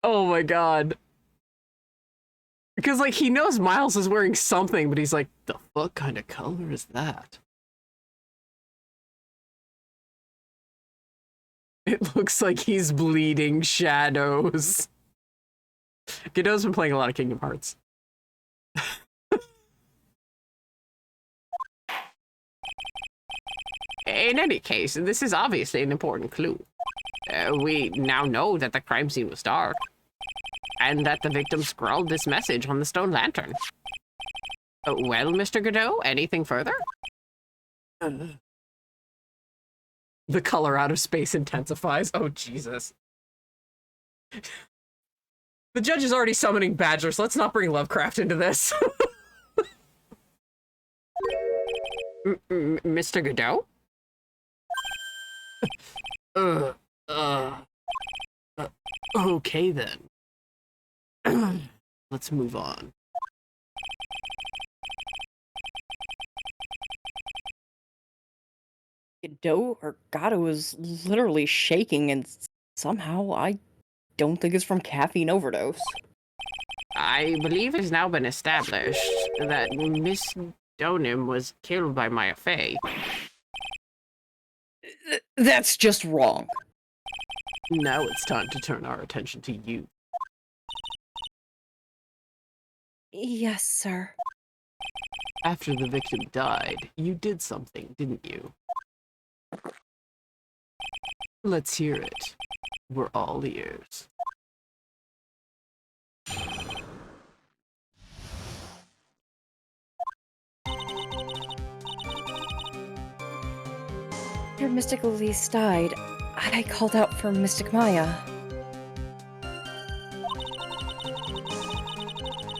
Oh my god. Because, like, he knows Miles is wearing something, but he's like, the fuck kind of color is that? It looks like he's bleeding shadows. Godot's been playing a lot of Kingdom Hearts. In any case, this is obviously an important clue. We now know that the crime scene was dark, and that the victim scrawled this message on the stone lantern. Well, Mr. Godot, anything further? The color out of space intensifies. Oh, Jesus. The judge is already summoning Badger, so let's not bring Lovecraft into this. Mr. Godot? Okay then. Let's move on. Gato is literally shaking, and somehow I don't think it's from caffeine overdose. I believe it has now been established that Miss Donim was killed by Maya Fey. That's just wrong. Now it's time to turn our attention to you. Yes, sir. After the victim died, you did something, didn't you? Let's hear it. We're all ears. After Mystic Elise died, I called out for Mystic Maya.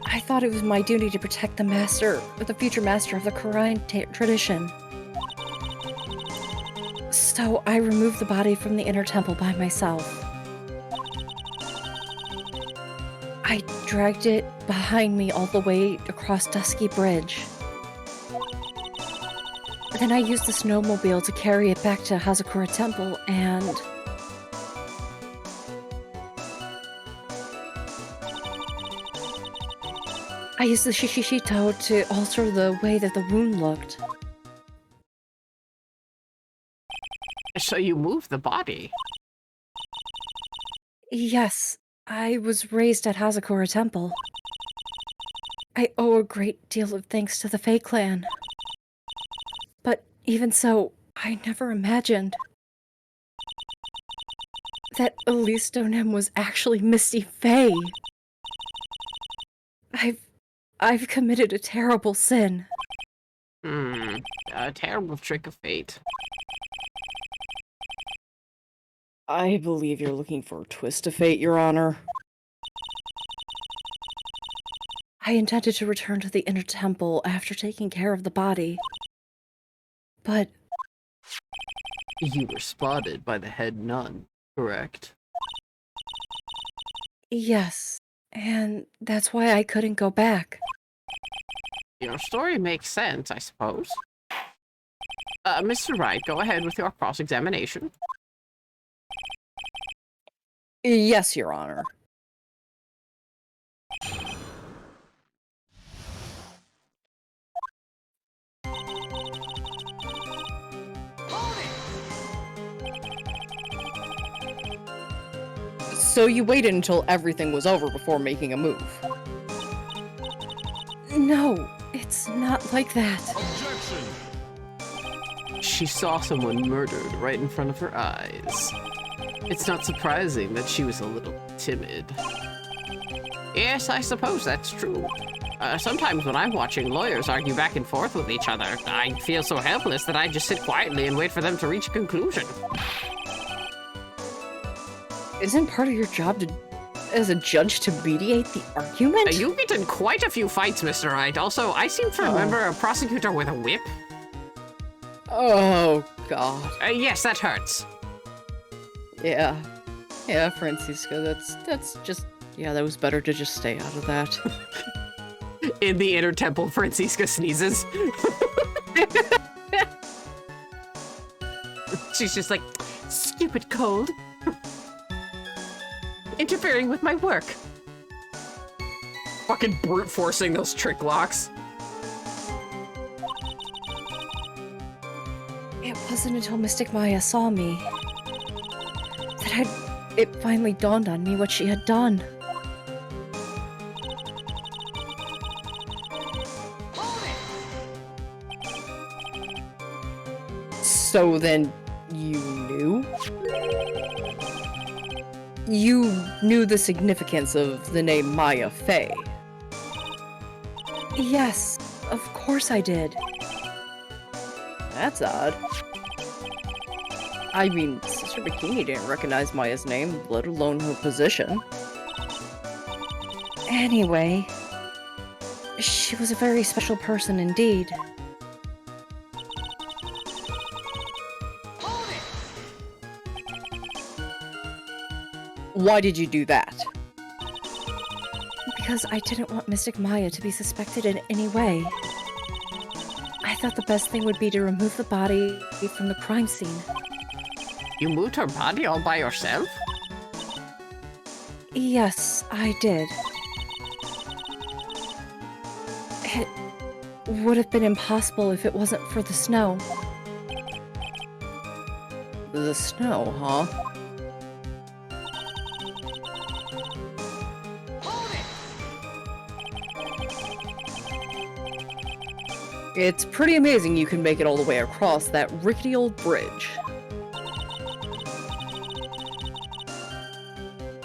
I thought it was my duty to protect the future master of the Quran tradition. So I removed the body from the inner temple by myself. I dragged it behind me all the way across Dusky Bridge. Then I used the snowmobile to carry it back to Hazakura Temple, and I used the Shishishito to alter the way that the wound looked. So you moved the body? Yes, I was raised at Hazakura Temple. I owe a great deal of thanks to the Fae clan. But even so, I never imagined that Elise Donem was actually Misty Fae. I've committed a terrible sin. A terrible trick of fate. I believe you're looking for a twist of fate, Your Honor. I intended to return to the inner temple after taking care of the body. But You were spotted by the head nun, correct? yes, and that's why I couldn't go back. Your story makes sense, I suppose. Mr. Wright, go ahead with your cross-examination. Yes, Your Honor. So you waited until everything was over before making a move? No, it's not like that. She saw someone murdered right in front of her eyes. It's not surprising that she was a little timid. Yes, I suppose that's true. Sometimes when I'm watching lawyers argue back and forth with each other, I feel so helpless that I just sit quietly and wait for them to reach a conclusion. Isn't part of your job as a judge to mediate the argument? You've been in quite a few fights, Mr. Wright. Also, I seem to remember a prosecutor with a whip. Oh, God. Yes, that hurts. Yeah. Yeah, Francisca, that's just... Yeah, that was better to just stay out of that. In the inner temple, Francisca sneezes. She's just like, stupid cold. Interfering with my work. Fucking brute forcing those trick locks. It wasn't until Mystic Maya saw me that it finally dawned on me what she had done. So then, you knew? You knew the significance of the name Maya Fey? Yes, of course I did. That's odd. I mean, Sister Bikini didn't recognize Maya's name, let alone her position. Anyway, she was a very special person indeed. Why did you do that? Because I didn't want Mystic Maya to be suspected in any way. I thought the best thing would be to remove the body from the crime scene. You moved her body all by yourself? Yes, I did. It would have been impossible if it wasn't for the snow. The snow, huh? It's pretty amazing you can make it all the way across that rickety old bridge.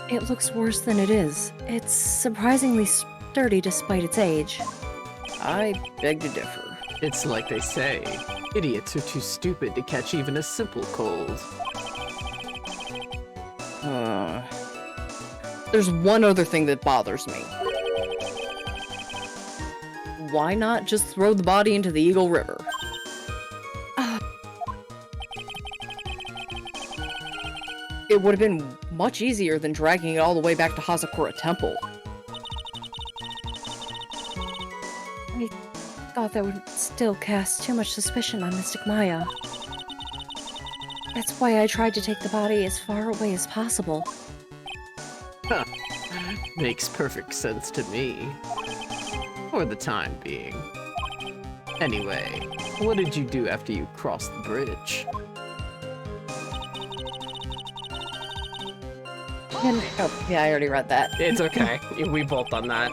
It looks worse than it is. It's surprisingly sturdy despite its age. I beg to differ. It's like they say, idiots are too stupid to catch even a simple cold. There's one other thing that bothers me. Why not just throw the body into the Eagle River? It would have been much easier than dragging it all the way back to Hazakura Temple. I thought that would still cast too much suspicion on Mystic Maya. That's why I tried to take the body as far away as possible. Huh. Makes perfect sense to me. For the time being. Anyway, what did you do after you crossed the bridge? Oh, yeah, I already read that. It's okay. We both done that.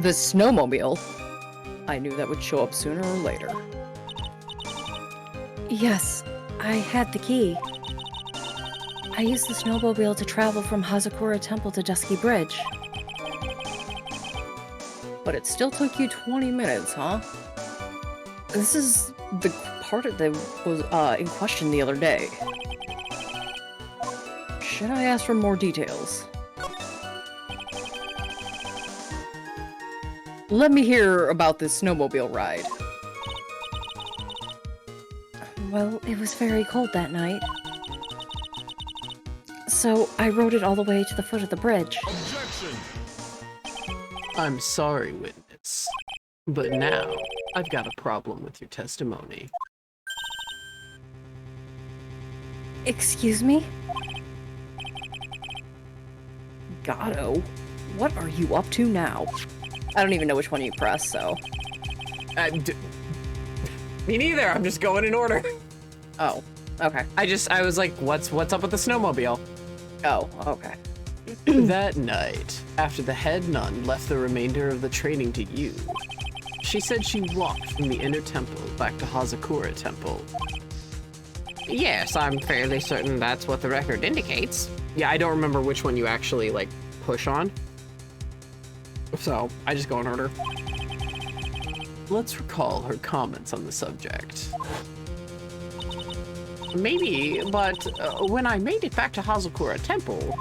The snowmobile. I knew that would show up sooner or later. Yes, I had the key. I used the snowmobile to travel from Hazakura Temple to Dusky Bridge. But it still took you 20 minutes, huh? This is the part that was in question the other day. Should I ask for more details? Let me hear about this snowmobile ride. Well, it was very cold that night. So I rode it all the way to the foot of the bridge. Objection! I'm sorry, witness. But now, I've got a problem with your testimony. Excuse me? Gatto, what are you up to now? I don't even know which one you pressed, so... Me neither. I'm just going in order. Oh, okay. I was like, what's up with the snowmobile? Oh, okay. That night, after the head nun left the remainder of the training to you, she said she walked from the inner temple back to Hazakura Temple. Yes, I'm fairly certain that's what the record indicates. Yeah, I don't remember which one you actually, like, push on. So, I just go in order. Let's recall her comments on the subject. Maybe, but when I made it back to Hazakura Temple,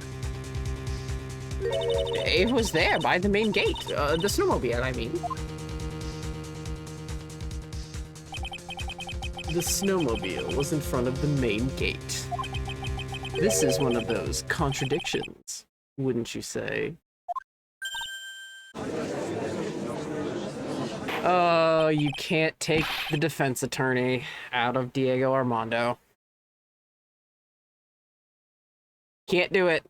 it was there by the main gate. The snowmobile, I mean. The snowmobile was in front of the main gate. This is one of those contradictions, wouldn't you say? Oh, you can't take the defense attorney out of Diego Armando. Can't do it.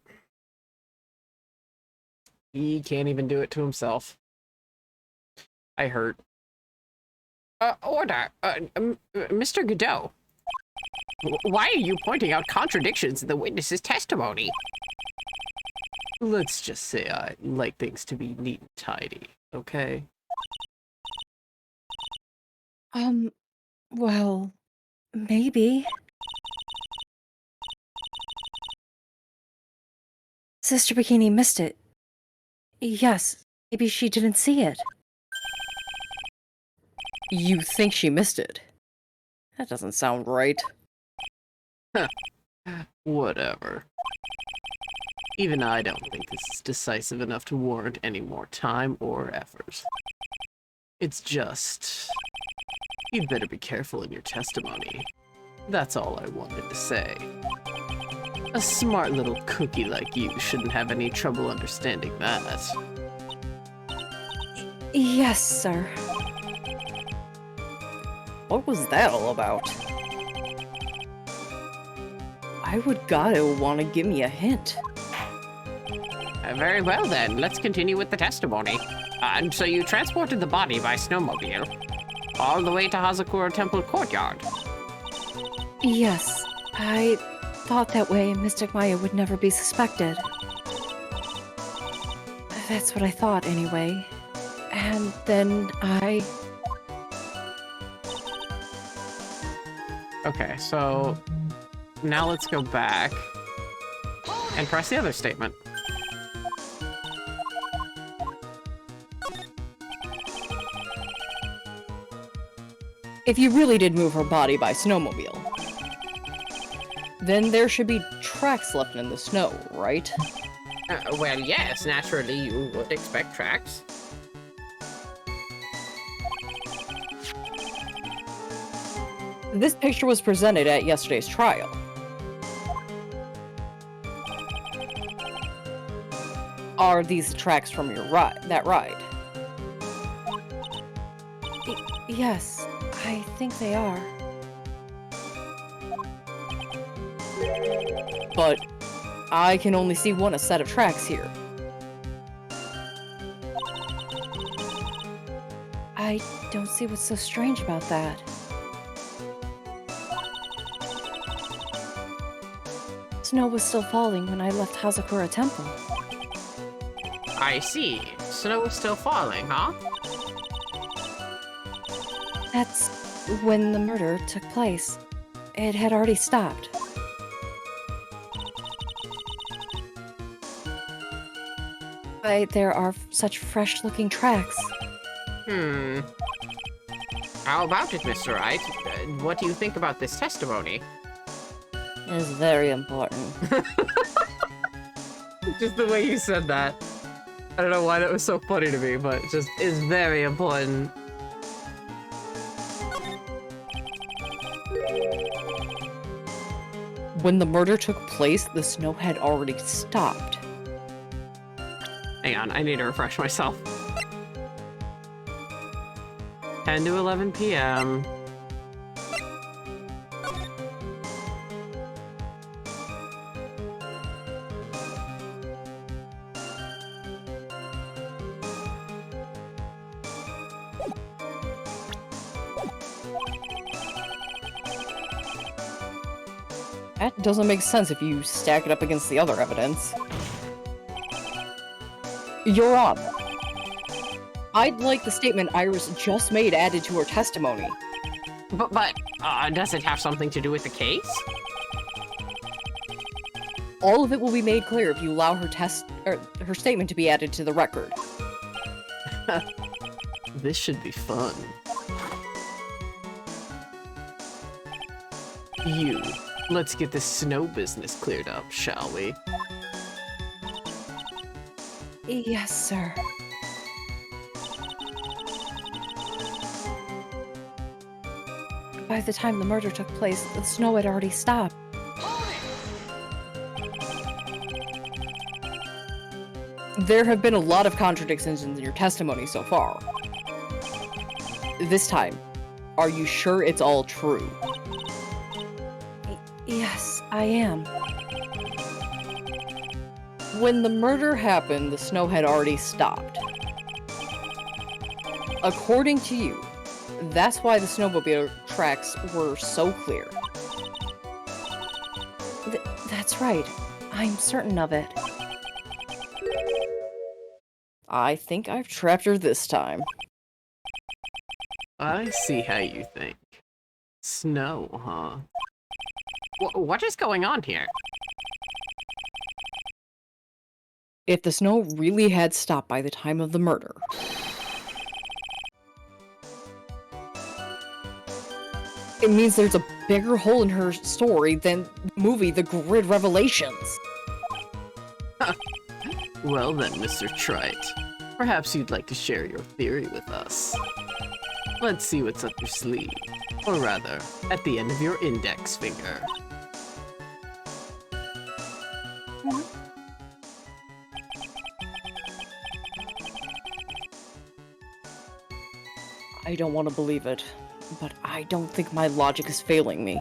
He can't even do it to himself. I hurt. Order. Mr. Godot. Why are you pointing out contradictions in the witness's testimony? Let's just say I like things to be neat and tidy, okay? Well, Maybe. Sister Bikini missed it. Yes, maybe she didn't see it. You think she missed it? That doesn't sound right. Whatever. Even I don't think this is decisive enough to warrant any more time or effort. It's just... you'd better be careful in your testimony. That's all I wanted to say. A smart little cookie like you shouldn't have any trouble understanding that. Yes, sir. What was that all about? Why would Gato want to give me a hint? Very well then, let's continue with the testimony. And so you transported the body by snowmobile all the way to Hazakura Temple Courtyard. Yes, I thought that way Mystic Maya would never be suspected. That's what I thought, anyway. And then I... Okay, so now let's go back and press the other statement. If you really did move her body by snowmobile, then there should be tracks left in the snow, right? Well, yes, naturally you would expect tracks. This picture was presented at yesterday's trial. Are these the tracks from your that ride? Yes, I think they are. But I can only see a set of tracks here. I don't see what's so strange about that. Snow was still falling when I left Hazakura Temple. I see. Snow is still falling, huh? That's when the murder took place. It had already stopped. But there are such fresh-looking tracks. How about it, Mr. Wright? What do you think about this testimony? It's very important. Just the way you said that. I don't know why that was so funny to me, but it just is very important. When the murder took place, the snow had already stopped. Hang on, I need to refresh myself. 10 to 11 p.m. That doesn't make sense if you stack it up against the other evidence. You're on. I'd like the statement Iris just made added to her testimony. But does it have something to do with the case? All of it will be made clear if you allow her statement to be added to the record. This should be fun. Let's get this snow business cleared up, shall we? Yes, sir. By the time the murder took place, the snow had already stopped. There have been a lot of contradictions in your testimony so far. This time, are you sure it's all true? Yes, I am. When the murder happened, the snow had already stopped. According to you, that's why the snowmobile tracks were so clear. That's right. I'm certain of it. I think I've trapped her this time. I see how you think. Snow, huh? What is going on here? If the snow really had stopped by the time of the murder, it means there's a bigger hole in her story than the movie The Grid Revelations. Well then, Mr. Trite, perhaps you'd like to share your theory with us. Let's see what's up your sleeve. Or rather, at the end of your index finger. I don't want to believe it, but I don't think my logic is failing me.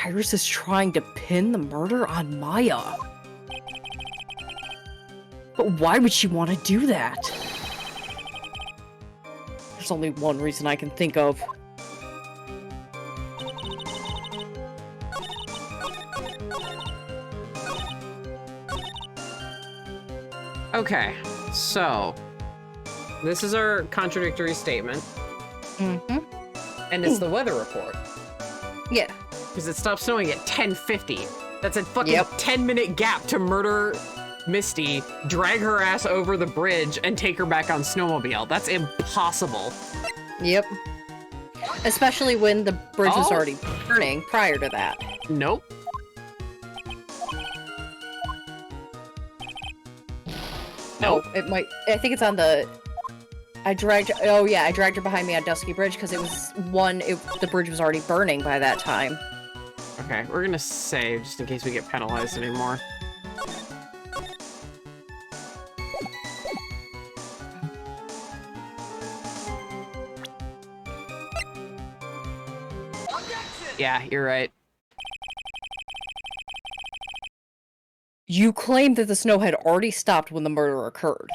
Iris is trying to pin the murder on Maya. But why would she want to do that? There's only one reason I can think of. Okay, so this is our contradictory statement, Mm-hmm. and it's the weather report. Yeah. Because it stopped snowing at 10:50. That's a fucking Yep. 10-minute gap to murder Misty, drag her ass over the bridge, and take her back on snowmobile. That's impossible. Yep. Especially when the bridge was Oh. already burning prior to that. Nope. Nope. Oh, it might. I think it's on the. Oh yeah, I dragged her behind me on Dusky Bridge because it was the bridge was already burning by that time. Okay, we're gonna save just in case we get penalized anymore. Yeah, you're right. You claimed that the snow had already stopped when the murder occurred.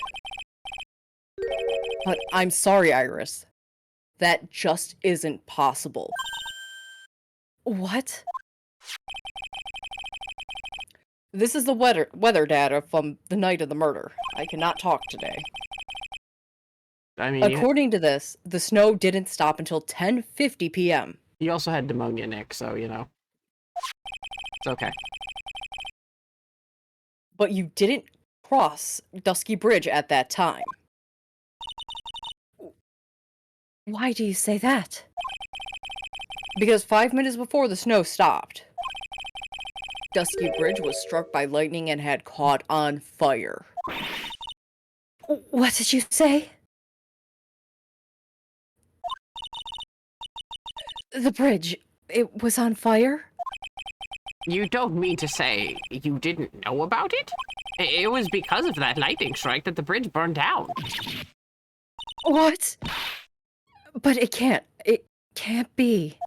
But I'm sorry, Iris. That just isn't possible. What? This is the weather data from the night of the murder. I cannot talk today. I mean, According to this, the snow didn't stop until 10:50 p.m. you also had pneumonia, Nick, so, you know. It's okay. But you didn't cross Dusky Bridge at that time. Why do you say that? Because 5 minutes before the snow stopped, Dusky Bridge was struck by lightning and had caught on fire. What did you say? The bridge, it was on fire? You don't mean to say you didn't know about it? It was because of that lightning strike that the bridge burned down. What? But it can't be.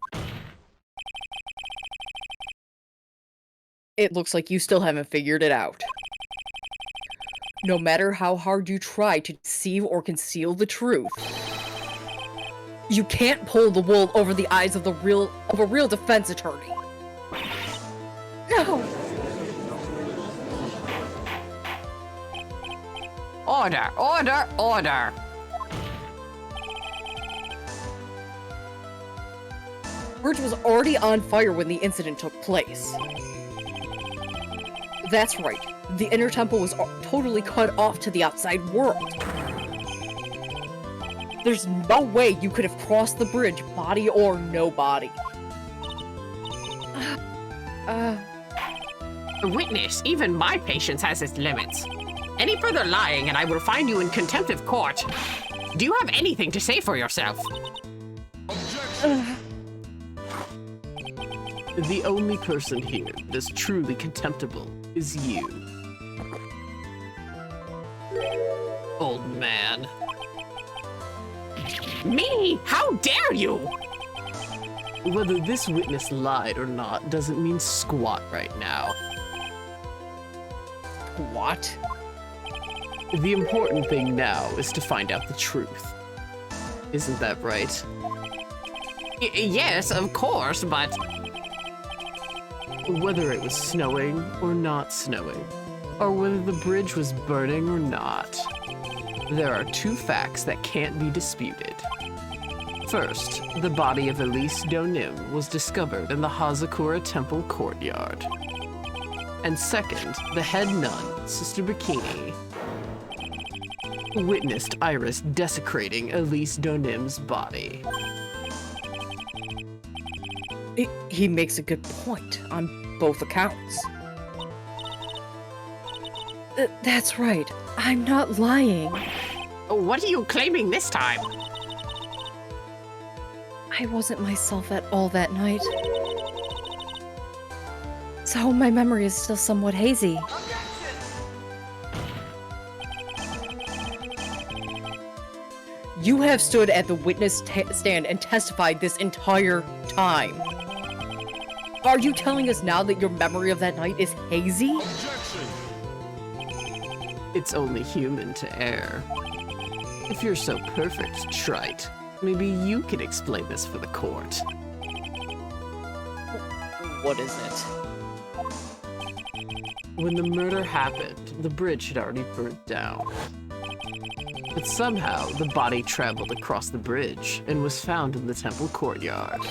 It looks like you still haven't figured it out. No matter how hard you try to deceive or conceal the truth, you can't pull the wool over the eyes of a real defense attorney. No! Order, order, order! The bridge was already on fire when the incident took place. That's right. The inner temple was totally cut off to the outside world. There's no way you could have crossed the bridge, body or no body. Witness, even my patience has its limits. Any further lying and I will find you in contempt of court. Do you have anything to say for yourself? The only person here that is truly contemptible is you. Old man. Me? How dare you? Whether this witness lied or not doesn't mean squat right now. What? The important thing now is to find out the truth. Isn't that right? Yes, of course, but... Whether it was snowing or not snowing, or whether the bridge was burning or not, there are two facts that can't be disputed. First, the body of Elise Donim was discovered in the Hazakura Temple courtyard. And second, the head nun, Sister Bikini, witnessed Iris desecrating Elise Donim's body. He makes a good point on both accounts. That's right. I'm not lying. What are you claiming this time? I wasn't myself at all that night. So my memory is still somewhat hazy. You have stood at the witness stand and testified this entire time. Are you telling us now that your memory of that night is hazy? It's only human to err. If you're so perfect, Trite, maybe you can explain this for the court. What is it? When the murder happened, the bridge had already burnt down. But somehow, the body traveled across the bridge and was found in the temple courtyard.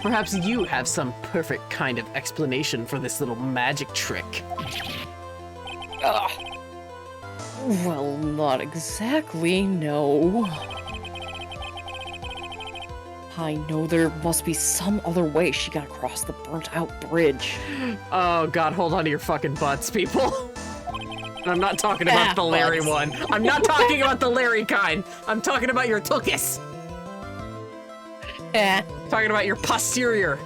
Perhaps you have some perfect kind of explanation for this little magic trick. Ugh. Well, not exactly, no. I know there must be some other way she got across the burnt-out bridge. Oh god, hold on to your fucking butts, people. And I'm not talking about the Larry one. I'm not talking about the Larry kind. I'm talking about your tuchus. Talking about your posterior.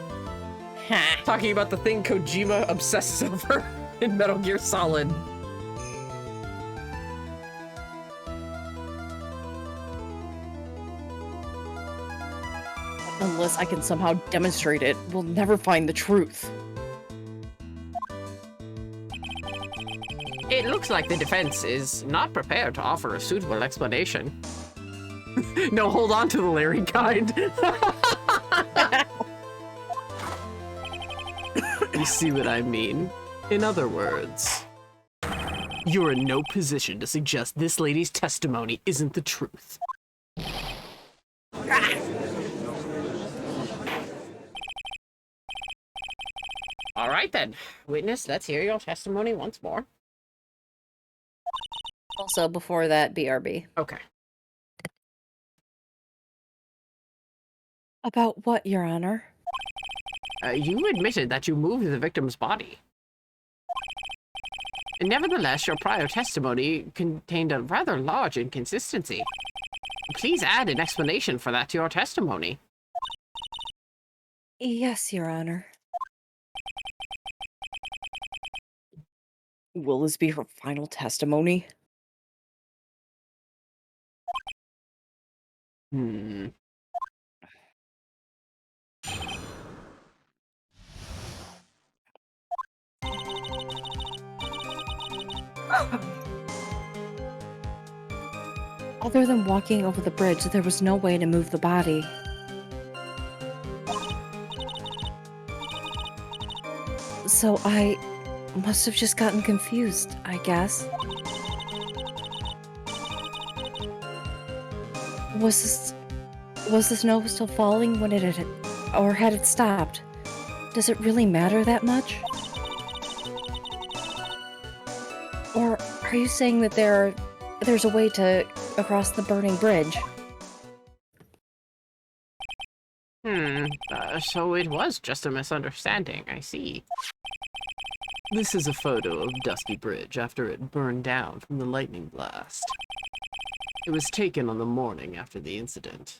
Talking about the thing Kojima obsesses over in Metal Gear Solid. Unless I can somehow demonstrate it, we'll never find the truth. It looks like the defense is not prepared to offer a suitable explanation. No, hold on to the Larry kind. You see what I mean? In other words, you're in no position to suggest this lady's testimony isn't the truth. All right then, witness, let's hear your testimony once more. Also, before that, BRB. Okay. About what, Your Honor? You admitted that you moved the victim's body. Nevertheless, your prior testimony contained a rather large inconsistency. Please add an explanation for that to your testimony. Yes, Your Honor. Will this be her final testimony? Other than walking over the bridge, there was no way to move the body. So I must have just gotten confused, I guess. Was the snow still falling when it had, or had it stopped? Does it really matter that much? Or are you saying that there's a way to across the burning bridge? So it was just a misunderstanding, I see. This is a photo of Dusky Bridge after it burned down from the lightning blast. It was taken on the morning after the incident.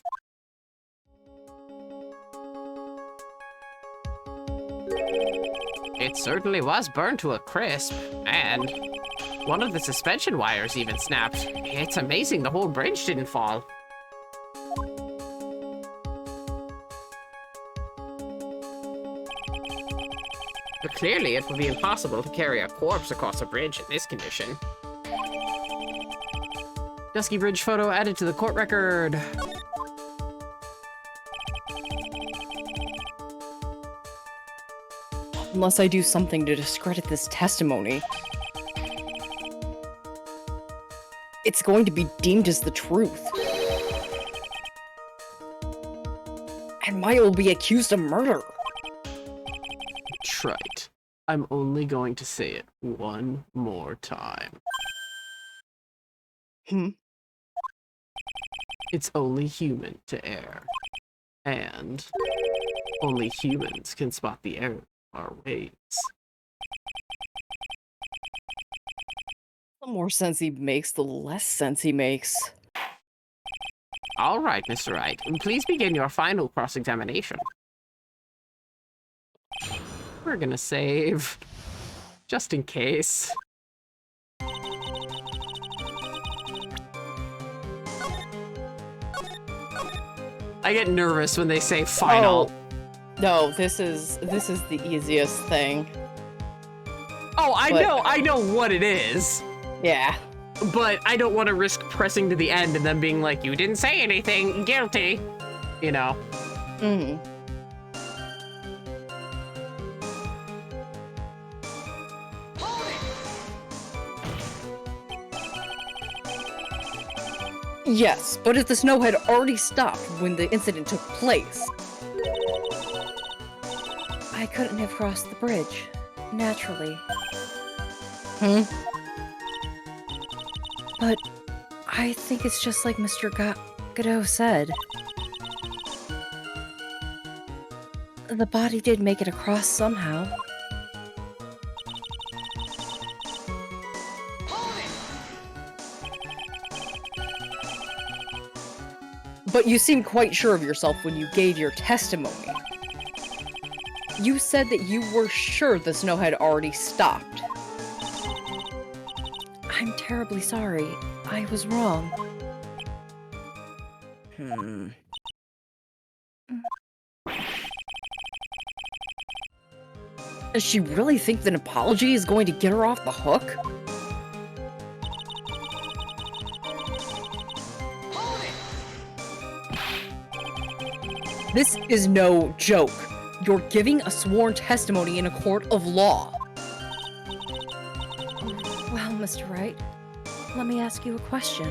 It certainly was burned to a crisp, and one of the suspension wires even snapped. It's amazing the whole bridge didn't fall. But clearly it would be impossible to carry a corpse across a bridge in this condition. Dusky Bridge photo added to the court record. Unless I do something to discredit this testimony, it's going to be deemed as the truth. Maya will be accused of murder. Trite. I'm only going to say it one more time. It's only human to err. And only humans can spot the error of our ways. The more sense he makes, the less sense he makes. All right, Mr. Wright. Please begin your final cross-examination. We're gonna save, just in case. I get nervous when they say final. Oh, no, this is the easiest thing. Oh, I But- know what it is. Yeah. But I don't want to risk pressing to the end and then being like, you didn't say anything, guilty. You know? Mm. Yes, but if the snow had already stopped when the incident took place. I couldn't have crossed the bridge, naturally. But I think it's just like Mr. Godot said. The body did make it across somehow. But you seemed quite sure of yourself when you gave your testimony. You said that you were sure the snow had already stopped. I'm terribly sorry. I was wrong. Does she really think that an apology is going to get her off the hook? This is no joke. You're giving a sworn testimony in a court of law. Well, Mr. Wright, let me ask you a question.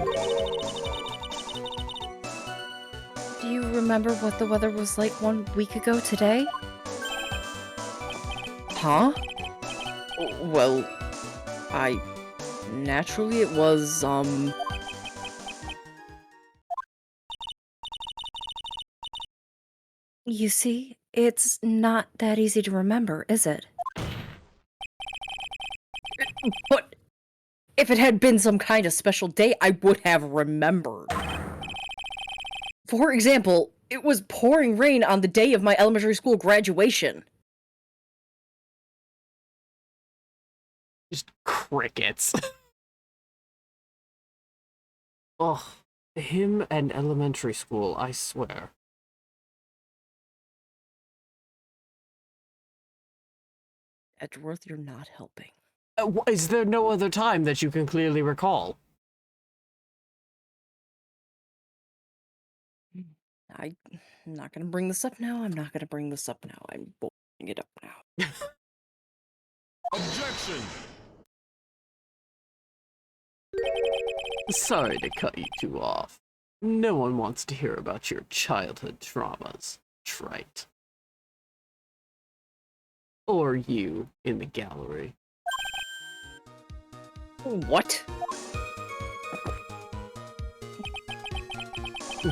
Do you remember what the weather was like 1 week ago today? Huh? Well, naturally it was, You see, it's not that easy to remember, is it? But if it had been some kind of special day, I would have remembered. For example, it was pouring rain on the day of my elementary school graduation. Just crickets. Ugh. Him and elementary school, I swear. Edgeworth, you're not helping. Is there no other time that you can clearly recall? I'm not gonna bring this up now. I'm not gonna bring this up now. I'm bringing it up now. Objection! Sorry to cut you two off. No one wants to hear about your childhood traumas, Trite. Or you in the gallery. What?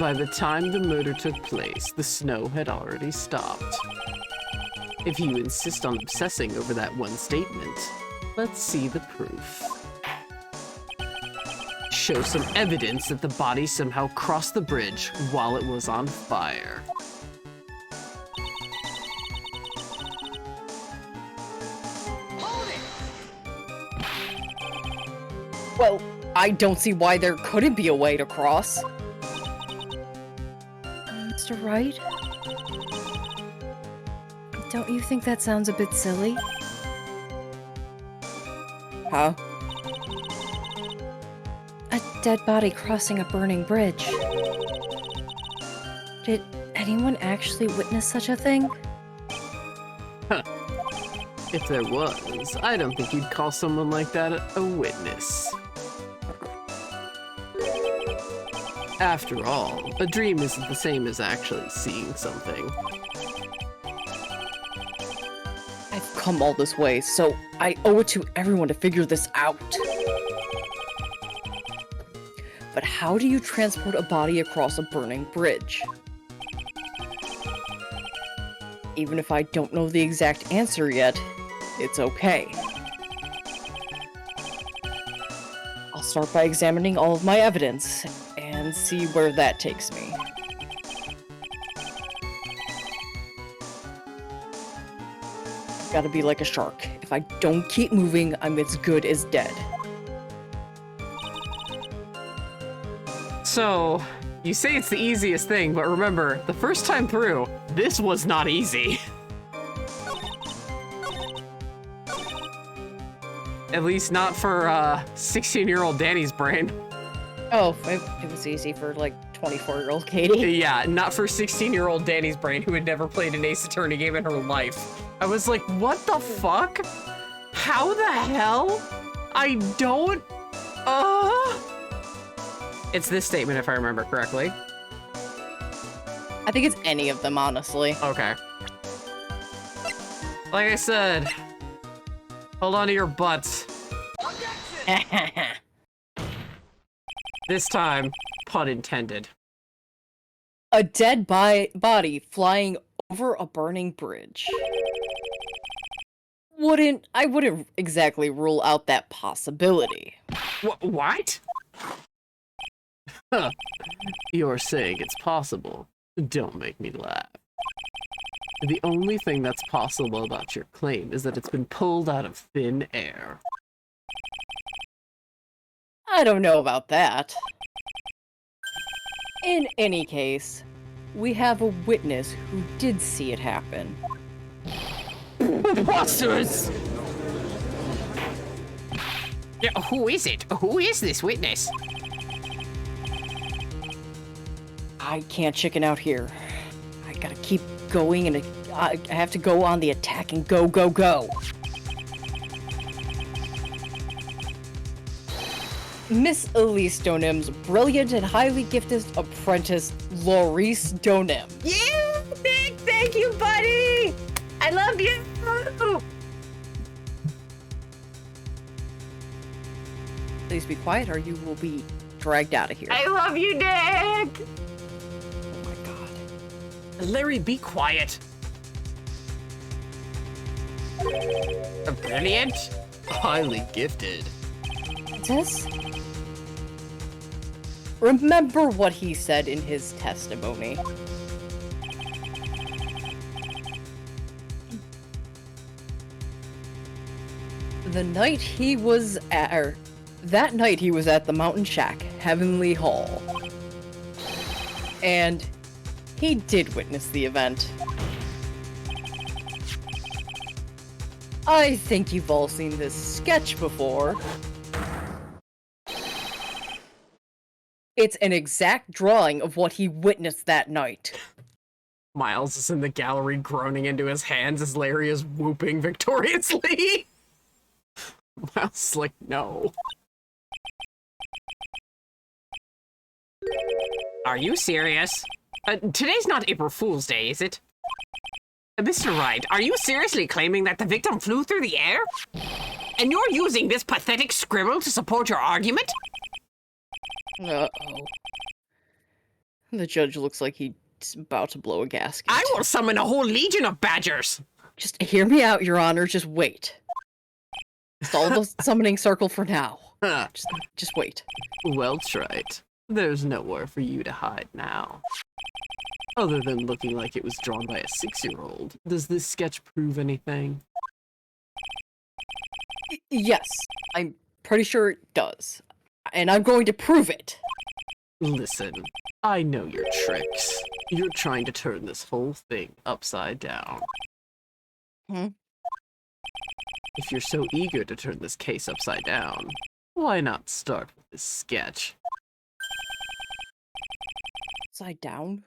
By the time the murder took place, the snow had already stopped. If you insist on obsessing over that one statement, let's see the proof. Show some evidence that the body somehow crossed the bridge while it was on fire. Well, I don't see why there couldn't be a way to cross. Mr. Wright? Don't you think that sounds a bit silly? Huh? A dead body crossing a burning bridge. Did anyone actually witness such a thing? If there was, I don't think you'd call someone like that a witness. After all, a dream isn't the same as actually seeing something. I've come all this way, so I owe it to everyone to figure this out. But how do you transport a body across a burning bridge? Even if I don't know the exact answer yet, it's okay. I'll start by examining all of my evidence and see where that takes me. Gotta be like a shark. If I don't keep moving, I'm as good as dead. So, you say it's the easiest thing, but remember, the first time through, this was not easy. At least not for 16-year-old Danny's brain. Oh, it was easy for like 24-year-old Katie. Yeah, not for 16-year-old Danny's brain who had never played an Ace Attorney game in her life. I was like, what the fuck? How the hell? I don't... It's this statement if I remember correctly. I think it's any of them, honestly. Okay. Like I said, hold on to your butts. This time, pun intended. A dead body flying over a burning bridge. I wouldn't exactly rule out that possibility. What? Huh. You're saying it's possible. Don't make me laugh. The only thing that's possible about your claim is that it's been pulled out of thin air. I don't know about that. In any case, we have a witness who did see it happen. Preposterous! Yeah, who is it? Who is this witness? I can't chicken out here. I gotta keep going, and I have to go on the attack and go, go, go. Miss Elise Donim's brilliant and highly gifted apprentice, Laurice Donim. Yeah, Nick, thank you, buddy! I love you! Please be quiet or you will be dragged out of here. I love you, Nick! Oh my god. Larry, be quiet. Brilliant. Highly gifted. This? Remember what he said in his testimony. That night he was at the Mountain Shack, Heavenly Hall. And he did witness the event. I think you've all seen this sketch before. It's an exact drawing of what he witnessed that night. Miles is in the gallery groaning into his hands as Larry is whooping victoriously. Miles is like, no. Are you serious? Today's not April Fool's Day, is it? Mr. Wright, are you seriously claiming that the victim flew through the air? And you're using this pathetic scribble to support your argument? Uh-oh. The judge looks like he's about to blow a gasket. I will summon a whole legion of badgers! Just hear me out, Your Honor. Just wait. Stall the summoning circle for now. Huh. Just wait. Well tried. There's nowhere for you to hide now. Other than looking like it was drawn by a 6-year-old, does this sketch prove anything? Yes, I'm pretty sure it does. And I'm going to prove it. Listen, I know your tricks. You're trying to turn this whole thing upside down. Hmm? If you're so eager to turn this case upside down, why not start with this sketch? Upside down?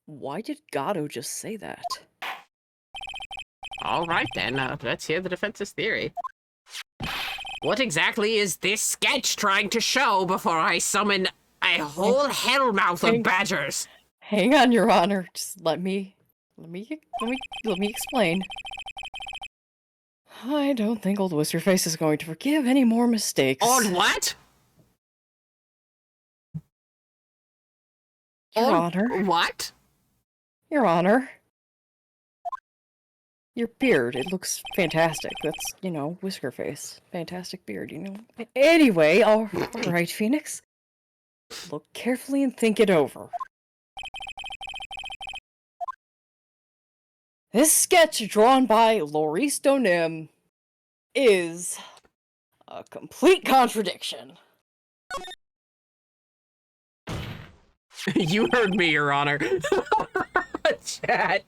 Why did Gatto just say that? All right then, let's hear the defense's theory. What exactly is this sketch trying to show before I summon A whole hellmouth of badgers. Hang on, Your Honor. Just let me explain. I don't think old Whiskerface is going to forgive any more mistakes. Old what? Your Honor. What? Your Honor. Your beard, it looks fantastic. That's, you know, Whiskerface. Fantastic beard, you know. Anyway, alright, Phoenix. Look carefully and think it over. This sketch drawn by Laurice Donim is a complete contradiction. You heard me, Your Honor. Chat.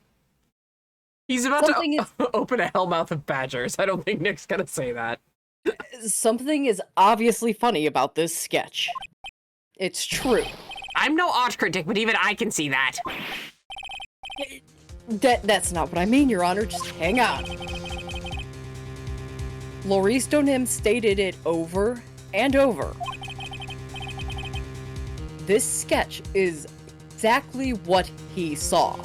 He's about to open a hellmouth of badgers. I don't think Nick's gonna say that. Something is obviously funny about this sketch. It's true. I'm no art critic, but even I can see that. That's not what I mean, Your Honor. Just hang on. Laurice Donim stated it over and over. This sketch is exactly what he saw.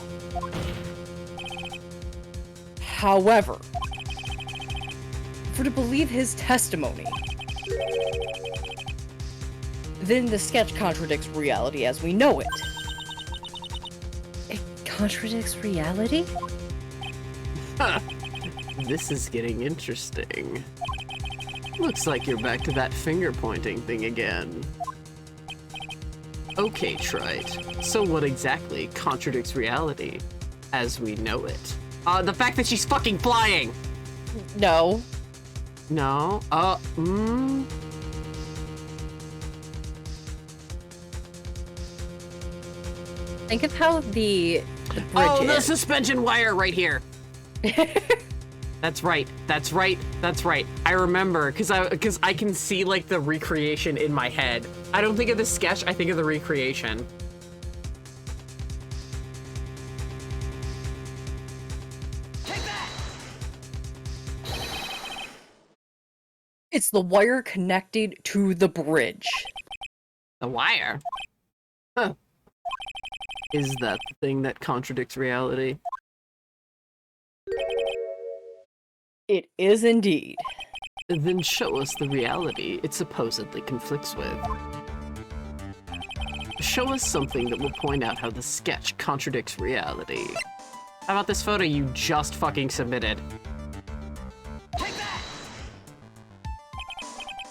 However, for to believe his testimony, then the sketch contradicts reality as we know it. It contradicts reality? Huh. This is getting interesting. Looks like you're back to that finger-pointing thing again. Okay, Wright. So what exactly contradicts reality as we know it? The fact that she's fucking flying! No. No? Think of how the bridge Oh, the is. suspension wire right here. That's right. That's right. That's right. I remember because I can see like the recreation in my head. I don't think of the sketch. I think of the recreation. It's the wire connected to the bridge. The wire. Huh. Is that the thing that contradicts reality? It is indeed. Then show us the reality it supposedly conflicts with. Show us something that will point out how the sketch contradicts reality. How about this photo you just fucking submitted?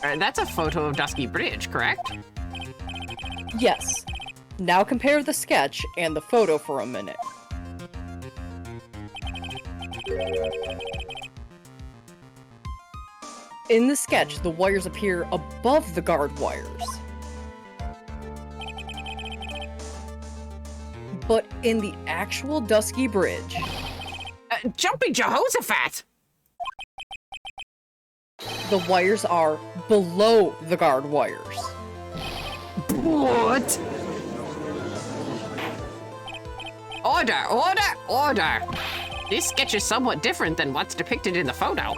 Alright, that's a photo of Dusky Bridge, correct? Yes. Now compare the sketch and the photo for a minute. In the sketch, the wires appear above the guard wires. But in the actual Dusky Bridge, Jumping Jehoshaphat! the wires are below the guard wires. What? Order, order, order! This sketch is somewhat different than what's depicted in the photo.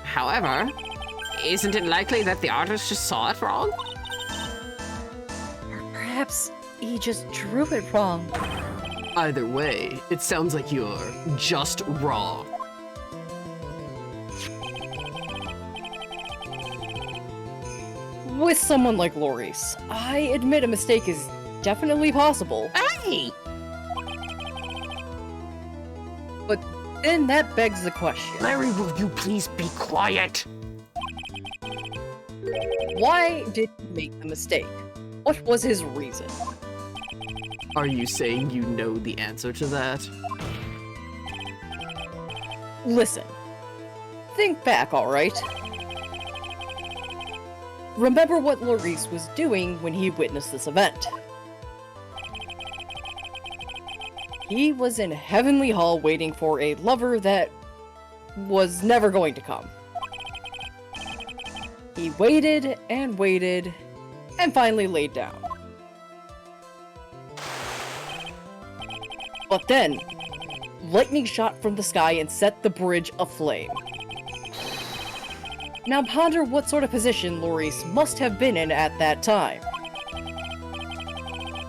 However, isn't it likely that the artist just saw it wrong? Or perhaps he just drew it wrong. Either way, it sounds like you're just wrong. With someone like Laurice, I admit a mistake is definitely possible, Hey! but then that begs the question. Larry, will you please be quiet? Why did he make the mistake? What was his reason? Are you saying you know the answer to that? Listen. Think back, alright? Remember what Laurice was doing when he witnessed this event. He was in Heavenly Hall waiting for a lover that was never going to come. He waited and waited, and finally laid down. But then, lightning shot from the sky and set the bridge aflame. Now ponder what sort of position Laurice must have been in at that time.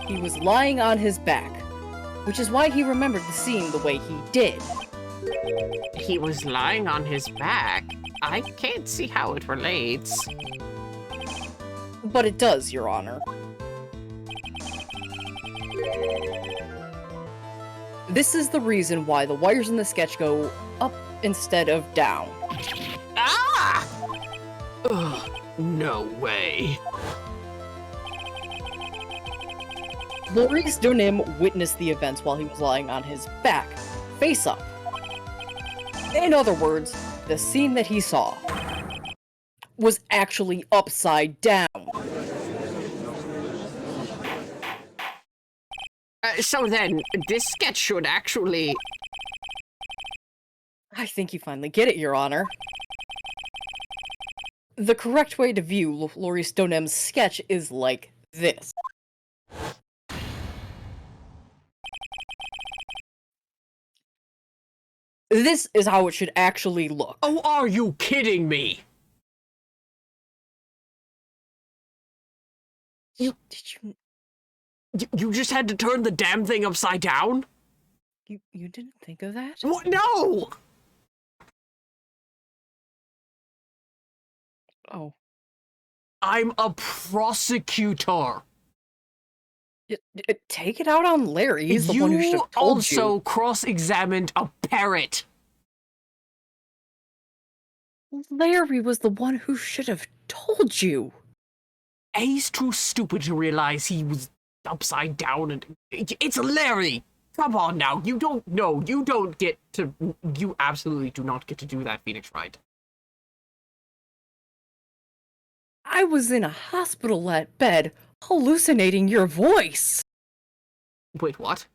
He was lying on his back, which is why he remembered the scene the way he did. He was lying on his back? I can't see how it relates. But it does, Your Honor. This is the reason why the wires in the sketch go up instead of down. Ah! Ugh, no way. Maurice Donim witnessed the events while he was lying on his back, face up. In other words, the scene that he saw was actually upside down. So then, this sketch should actually... I think you finally get it, Your Honor. The correct way to view Maurice Donim's sketch is like this. This is how it should actually look. Oh, are you kidding me? Did You just had to turn the damn thing upside down? you didn't think of that? What? No! Oh. I'm a prosecutor. Take it out on Larry. He's the one who should have told you. You also cross-examined a parrot. Larry was the one who should have told you. He's too stupid to realize he was upside down and... It's Larry! Come on now, you don't know. You don't get to... You absolutely do not get to do that, Phoenix Wright. I was in a hospital at bed, hallucinating your voice. Wait, what?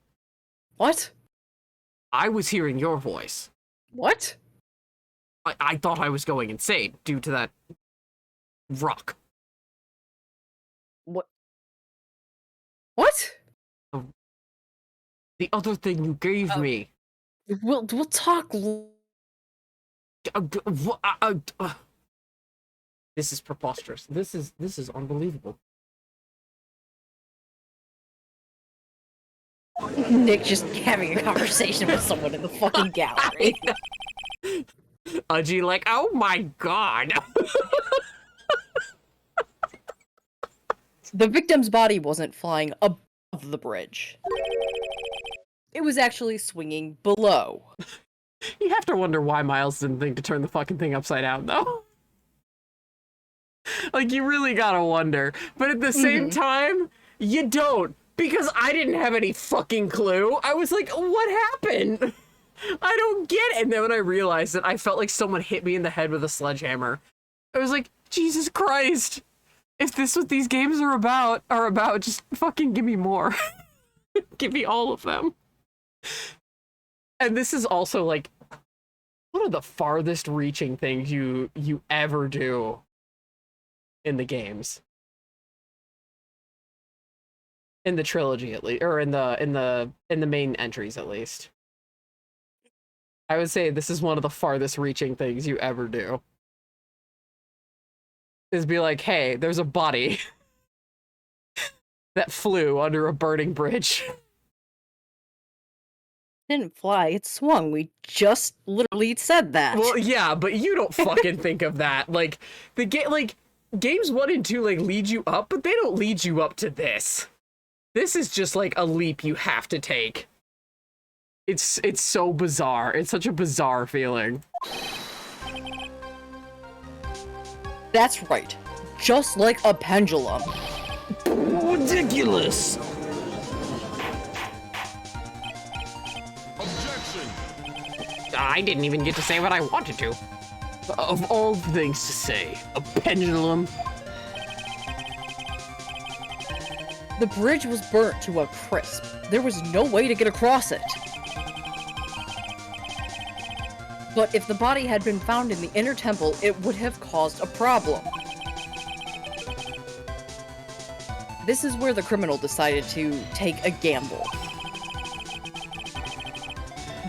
What? I was hearing your voice. What? I thought I was going insane due to that... rock. What? What? The other thing you gave me. We'll talk. This is preposterous. This is unbelievable. Nick just having a conversation with someone in the fucking gallery. Udgy like, oh my god. The victim's body wasn't flying above the bridge. It was actually swinging below. You have to wonder why Miles didn't think to turn the fucking thing upside down, though. Like, you really gotta wonder. But at the same time, you don't. Because I didn't have any fucking clue. I was like, what happened? I don't get it. And then when I realized it, I felt like someone hit me in the head with a sledgehammer. I was like, Jesus Christ. If this is what these games are about, just fucking give me more. Give me all of them. And this is also like one of the farthest reaching things you ever do in the games. In the trilogy at least, or in the main entries at least. I would say this is one of the farthest reaching things you ever do. Is be like, hey, there's a body that flew under a burning bridge. It didn't fly, it swung. We just literally said that. Well, yeah, but you don't fucking think of that. Like, games 1 and 2 like lead you up, but they don't lead you up to this. This is just like a leap you have to take. It's so bizarre. It's such a bizarre feeling. That's right. Just like a pendulum. Ridiculous. I didn't even get to say what I wanted to. Of all things to say, a pendulum. The bridge was burnt to a crisp. There was no way to get across it. But if the body had been found in the inner temple, it would have caused a problem. This is where the criminal decided to take a gamble.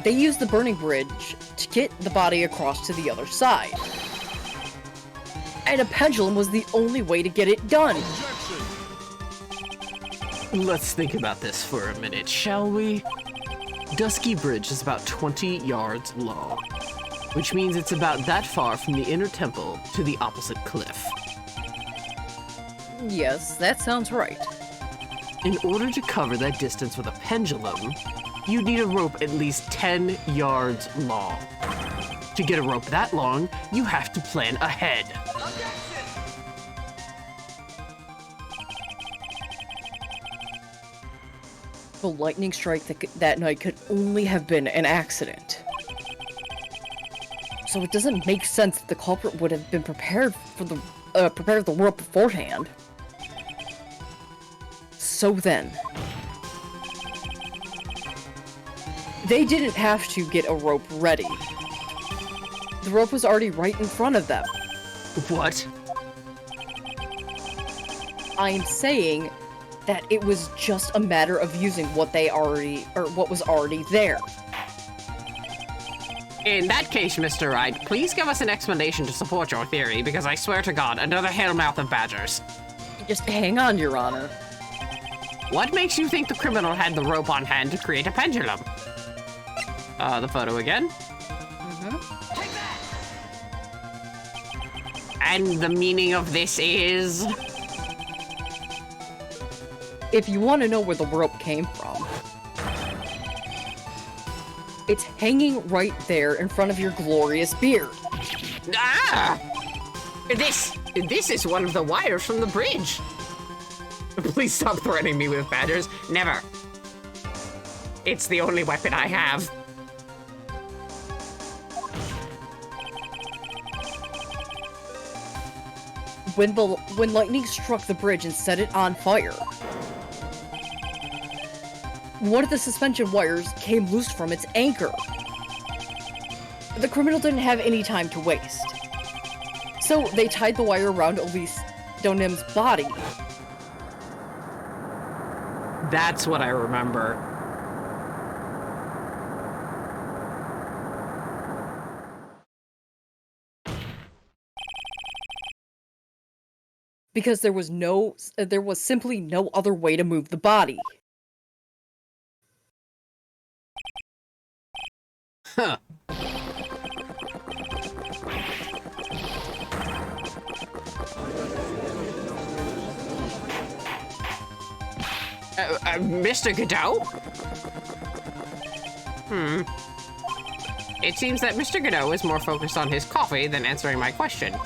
They used the burning bridge to get the body across to the other side. And a pendulum was the only way to get it done. Let's think about this for a minute, shall we? Dusky Bridge is about 20 yards long, which means it's about that far from the inner temple to the opposite cliff. Yes, that sounds right. In order to cover that distance with a pendulum, you'd need a rope at least 10 yards long. To get a rope that long, you have to plan ahead. The lightning strike that night could only have been an accident. So it doesn't make sense that the culprit would have been prepared for the rope beforehand. So then, they didn't have to get a rope ready. The rope was already right in front of them. What? I'm saying that it was just a matter of using what was already there. In that case, Mr. Wright, please give us an explanation to support your theory, because I swear to God, another hellmouth of badgers. Just hang on, Your Honor. What makes you think the criminal had the rope on hand to create a pendulum? The photo again. And the meaning of this is... If you want to know where the rope came from, it's hanging right there in front of your glorious beard. Ah! This is one of the wires from the bridge. Please stop threatening me with badgers. Never. It's the only weapon I have. When lightning struck the bridge and set it on fire, one of the suspension wires came loose from its anchor. The criminal didn't have any time to waste, so they tied the wire around Elise Donim's body. That's what I remember. Because there was simply no other way to move the body. Huh. Mr. Godot? It seems that Mr. Godot is more focused on his coffee than answering my question.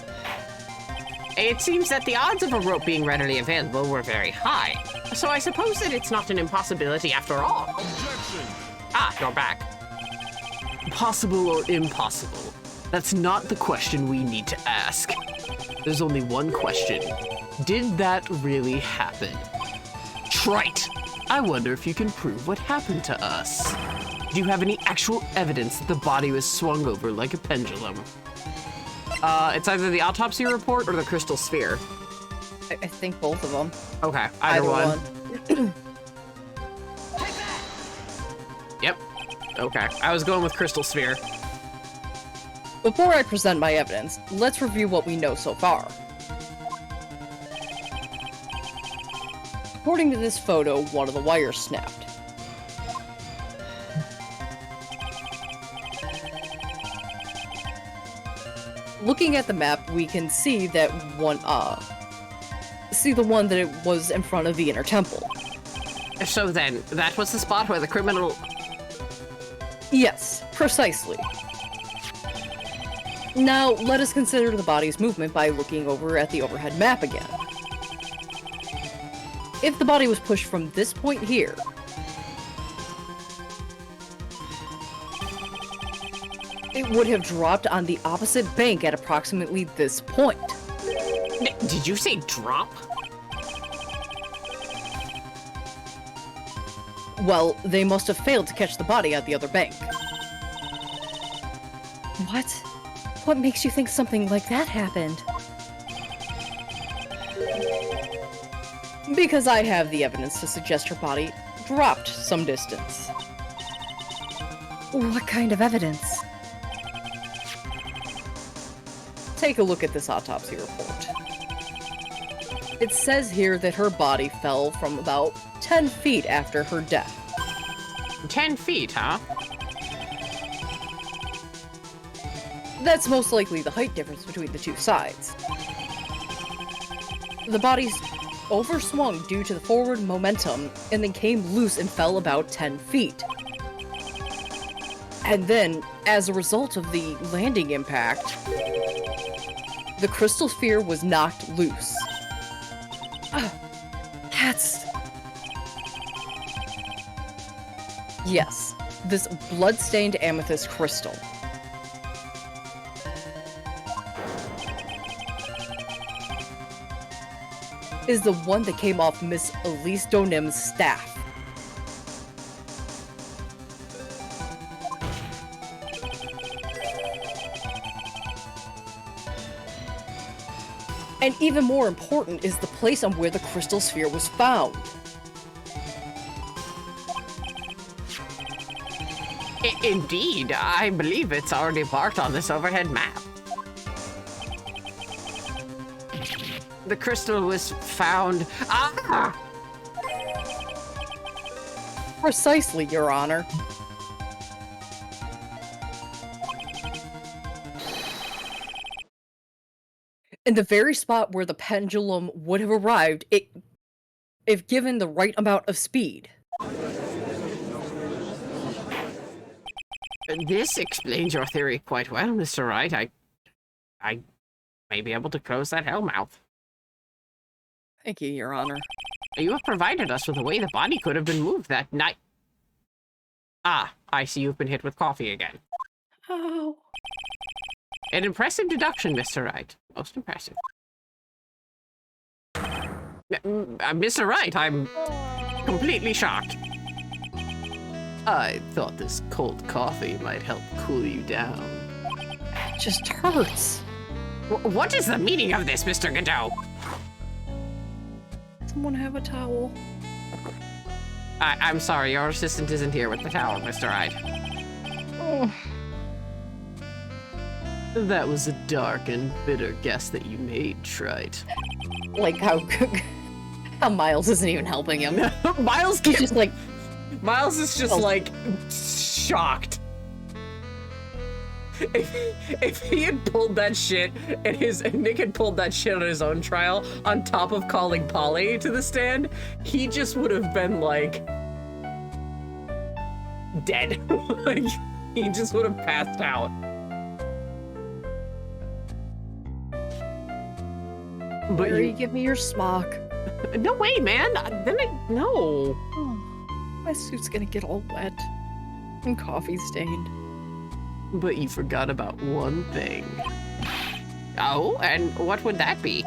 It seems that the odds of a rope being readily available were very high, so I suppose that it's not an impossibility after all. Objection! Ah, you're back. Possible or impossible? That's not the question we need to ask. There's only one question. Did that really happen? Trite! I wonder if you can prove what happened to us. Do you have any actual evidence that the body was swung over like a pendulum? It's either the autopsy report or the crystal sphere. I think both of them. Okay, either one. Yep. Okay, I was going with crystal sphere. Before I present my evidence, let's review what we know so far. According to this photo, one of the wires snapped. Looking at the map, we can see that the one that it was in front of the inner temple. So then, that was the spot where the criminal... Yes, precisely. Now, let us consider the body's movement by looking over at the overhead map again. If the body was pushed from this point here, it would have dropped on the opposite bank at approximately this point. Did you say drop? Well, they must have failed to catch the body at the other bank. What? What makes you think something like that happened? Because I have the evidence to suggest her body dropped some distance. What kind of evidence? Take a look at this autopsy report. It says here that her body fell from about 10 feet after her death. 10 feet, huh? That's most likely the height difference between the two sides. The bodies overswung due to the forward momentum and then came loose and fell about 10 feet. And then, as a result of the landing impact, the crystal sphere was knocked loose. That's... Yes, this blood-stained amethyst crystal. Is the one that came off Miss Elise Donim's staff. And even more important is the place on where the crystal sphere was found. Indeed, I believe it's already marked on this overhead map. The crystal was found. Ah! Precisely, Your Honor. In the very spot where the pendulum would have arrived, if given the right amount of speed. This explains your theory quite well, Mr. Wright. I may be able to close that hellmouth. Thank you, Your Honor. You have provided us with a way the body could have been moved that night. Ah, I see you've been hit with coffee again. Oh. An impressive deduction, Mr. Wright. Most impressive. Mr. Wright, I'm completely shocked. I thought this cold coffee might help cool you down. It just hurts. What is the meaning of this, Mr. Godot? Someone have a towel. I'm sorry, your assistant isn't here with the towel, Mr. Wright. Oh. That was a dark and bitter guess that you made, Trite. Like how Miles isn't even helping him. Miles He's just like, Miles is just like shocked. If he had pulled that shit and Nick had pulled that shit on his own trial on top of calling Polly to the stand, he just would have been like dead. Like he just would have passed out. But Barry, you give me your smock. No way, man. No. Oh, my suit's gonna get all wet and coffee stained. But you forgot about one thing. Oh, and what would that be?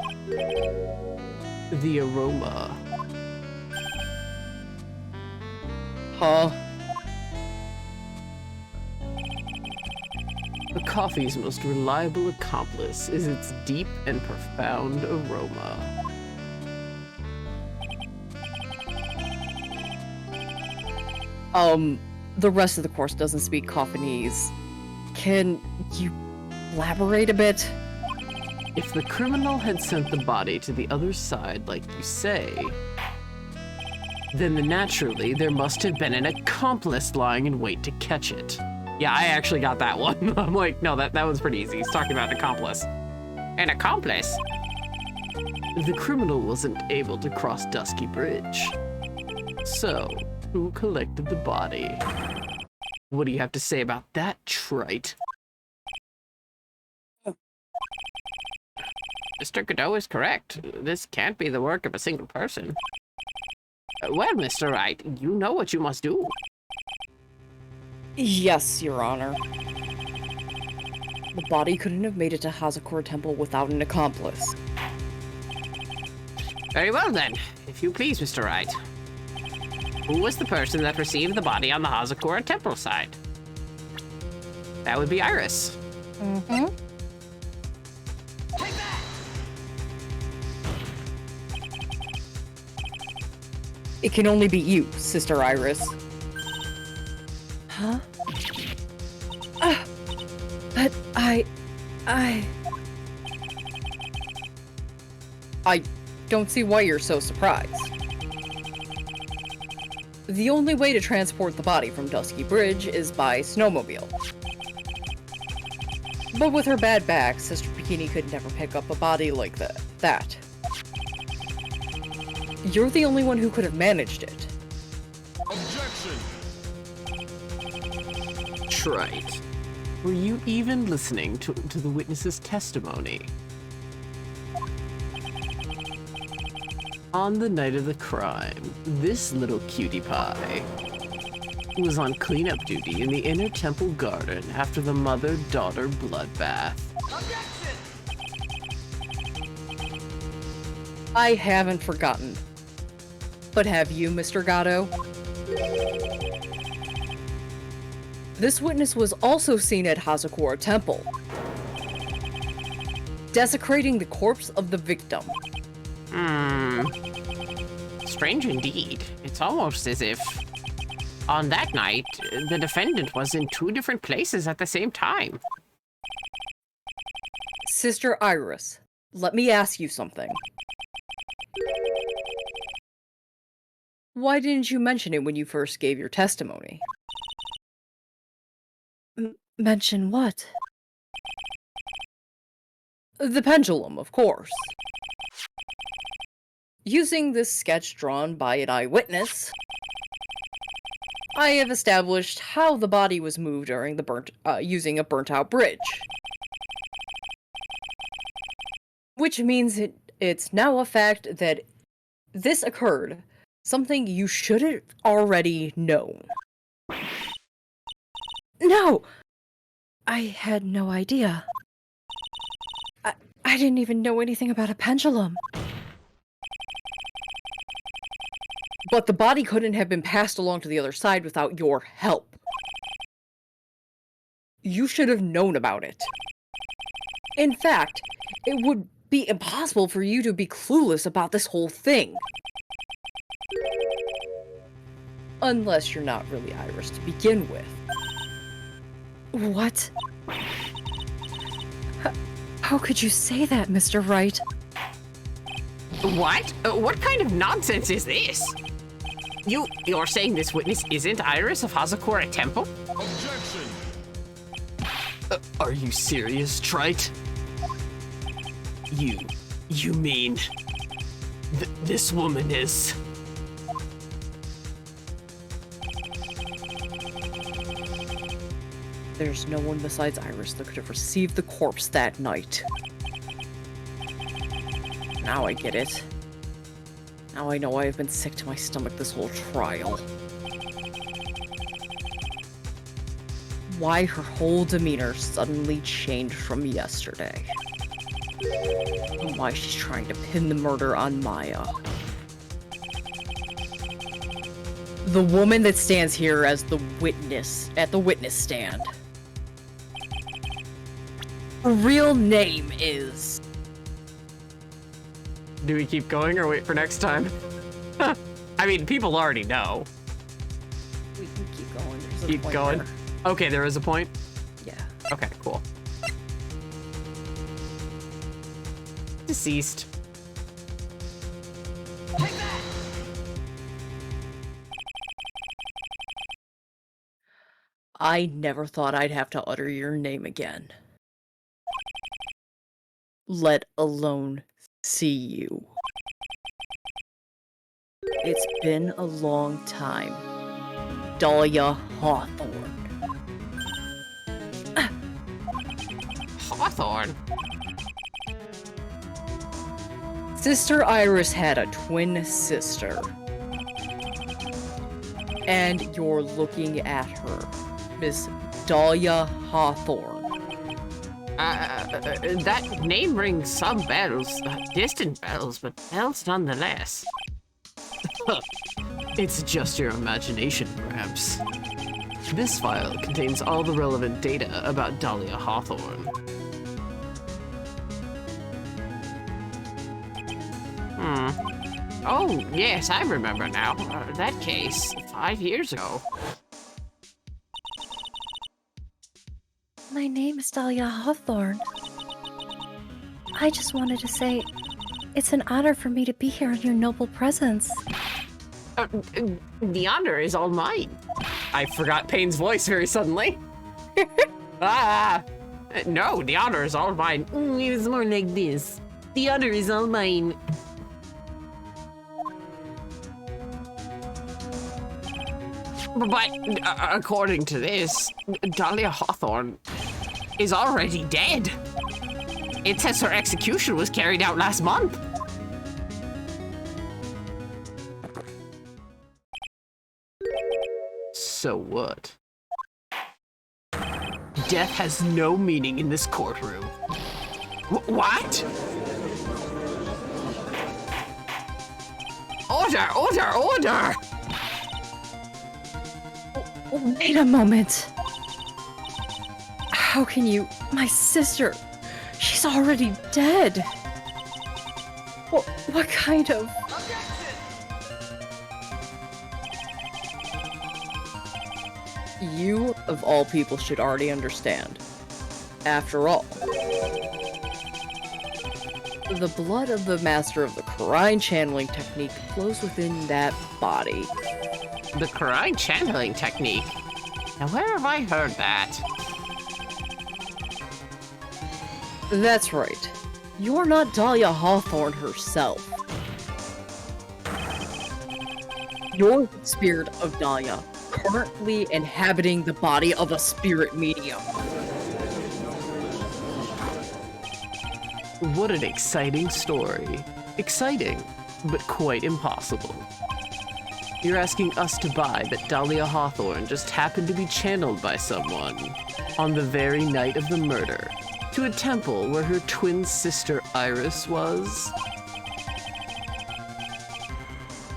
The aroma. Huh? The coffee's most reliable accomplice is its deep and profound aroma. The rest of the course doesn't speak Coffinese. Can you elaborate a bit? If the criminal had sent the body to the other side, like you say, then naturally there must have been an accomplice lying in wait to catch it. Yeah, I actually got that one. I'm like, no, that was pretty easy. He's talking about an accomplice. An accomplice? The criminal wasn't able to cross Dusky Bridge. So, who collected the body? What do you have to say about that, Trite? Mr. Godot is correct. This can't be the work of a single person. Well, Mr. Wright, you know what you must do. Yes, Your Honor. The body couldn't have made it to Hazakor Temple without an accomplice. Very well then, if you please, Mr. Wright. Who was the person that received the body on the Hazakura Temple side? That would be Iris. Mm-hmm. It can only be you, Sister Iris. Huh? But don't see why you're so surprised. The only way to transport the body from Dusky Bridge is by snowmobile. But with her bad back, Sister Bikini could never pick up a body like that. You're the only one who could have managed it. Right. Were you even listening to the witness's testimony? On the night of the crime, this little cutie pie was on cleanup duty in the inner temple garden after the mother-daughter bloodbath. I haven't forgotten. But have you, Mr. Gatto? This witness was also seen at Hazakura Temple, desecrating the corpse of the victim. Strange indeed. It's almost as if, on that night, the defendant was in two different places at the same time. Sister Iris, let me ask you something. Why didn't you mention it when you first gave your testimony? Mention what? The pendulum, of course. Using this sketch drawn by an eyewitness, I have established how the body was moved during the using a burnt-out bridge. Which means it's now a fact that this occurred, something you should have already known. No! I had no idea. I didn't even know anything about a pendulum. But the body couldn't have been passed along to the other side without your help. You should have known about it. In fact, it would be impossible for you to be clueless about this whole thing. Unless you're not really Irish to begin with. What? How could you say that, Mr. Wright? What? What kind of nonsense is this? You're saying this witness isn't Iris of Hazakura Temple? Objection! Are you serious, Trite? You mean... this woman is... There's no one besides Iris that could have received the corpse that night. Now I get it. Now I know I have been sick to my stomach this whole trial. Why her whole demeanor suddenly changed from yesterday. And why she's trying to pin the murder on Maya. The woman that stands here as the witness at the witness stand. Her real name is... Do we keep going or wait for next time? I mean, people already know. We can keep going. There's a Keep point going? there. Okay, there is a point? Yeah. Okay, cool. Deceased. I never thought I'd have to utter your name again. Let alone see you. It's been a long time. Dahlia Hawthorne. Hawthorne? Sister Iris had a twin sister. And you're looking at her, Miss Dahlia Hawthorne. That name rings some bells, distant bells, but bells nonetheless. It's just your imagination, perhaps. This file contains all the relevant data about Dahlia Hawthorne. Oh, yes, I remember now. That case, 5 years ago. My name is Dahlia Hawthorne. I just wanted to say, It's an honor for me to be here in your noble presence. The honor is all mine. I forgot Payne's voice very suddenly. No, the honor is all mine. It was more like this. The honor is all mine. But according to this, Dahlia Hawthorne is already dead. It says her execution was carried out last month. So what? Death has no meaning in this courtroom. What? Order, order, order! Wait a moment. How can you... My sister... She's already dead. What kind of... You, of all people, should already understand. After all, the blood of the master of the Karine channeling technique flows within that body. The Karine channeling technique? Now where have I heard that? That's right. You're not Dahlia Hawthorne herself. You're the spirit of Dahlia, currently inhabiting the body of a spirit medium. What an exciting story. Exciting, but quite impossible. You're asking us to buy that Dahlia Hawthorne just happened to be channeled by someone on the very night of the murder to a temple where her twin sister Iris was?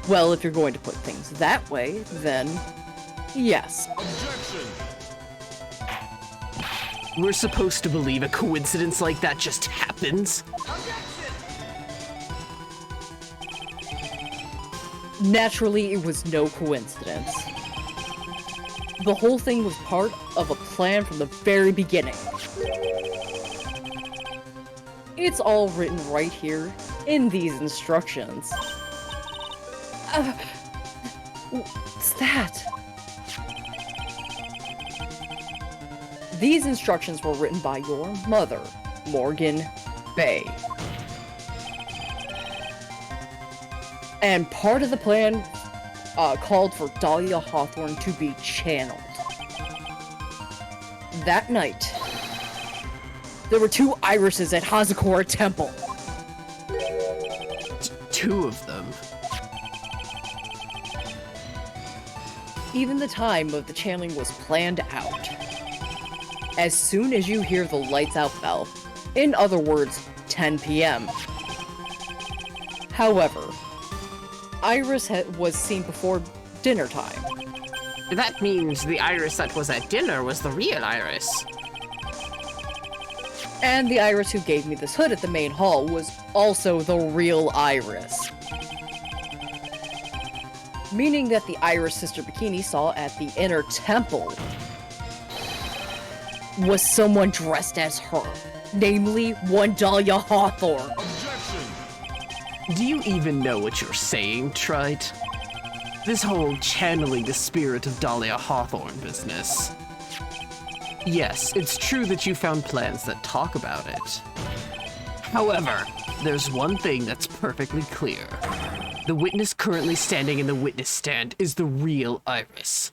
Well, if you're going to put things that way, then yes. We're supposed to believe a coincidence like that just happens? Naturally, it was no coincidence. The whole thing was part of a plan from the very beginning. It's all written right here in these instructions. What's that? These instructions were written by your mother, Morgan Bay. And part of the plan called for Dahlia Hawthorne to be channeled. That night, there were two irises at Hazakura Temple. Two of them. Even the time of the channeling was planned out. As soon as you hear the lights out bell, in other words, 10 p.m. However, Iris was seen before dinner time. That means the Iris that was at dinner was the real Iris. And the Iris who gave me this hood at the main hall was also the real Iris. Meaning that the Iris Sister Bikini saw at the inner temple was someone dressed as her. Namely, one Dahlia Hawthorne. Do you even know what you're saying, Trite? This whole channeling the spirit of Dahlia Hawthorne business. Yes, it's true that you found plans that talk about it. However, there's one thing that's perfectly clear. The witness currently standing in the witness stand is the real Iris.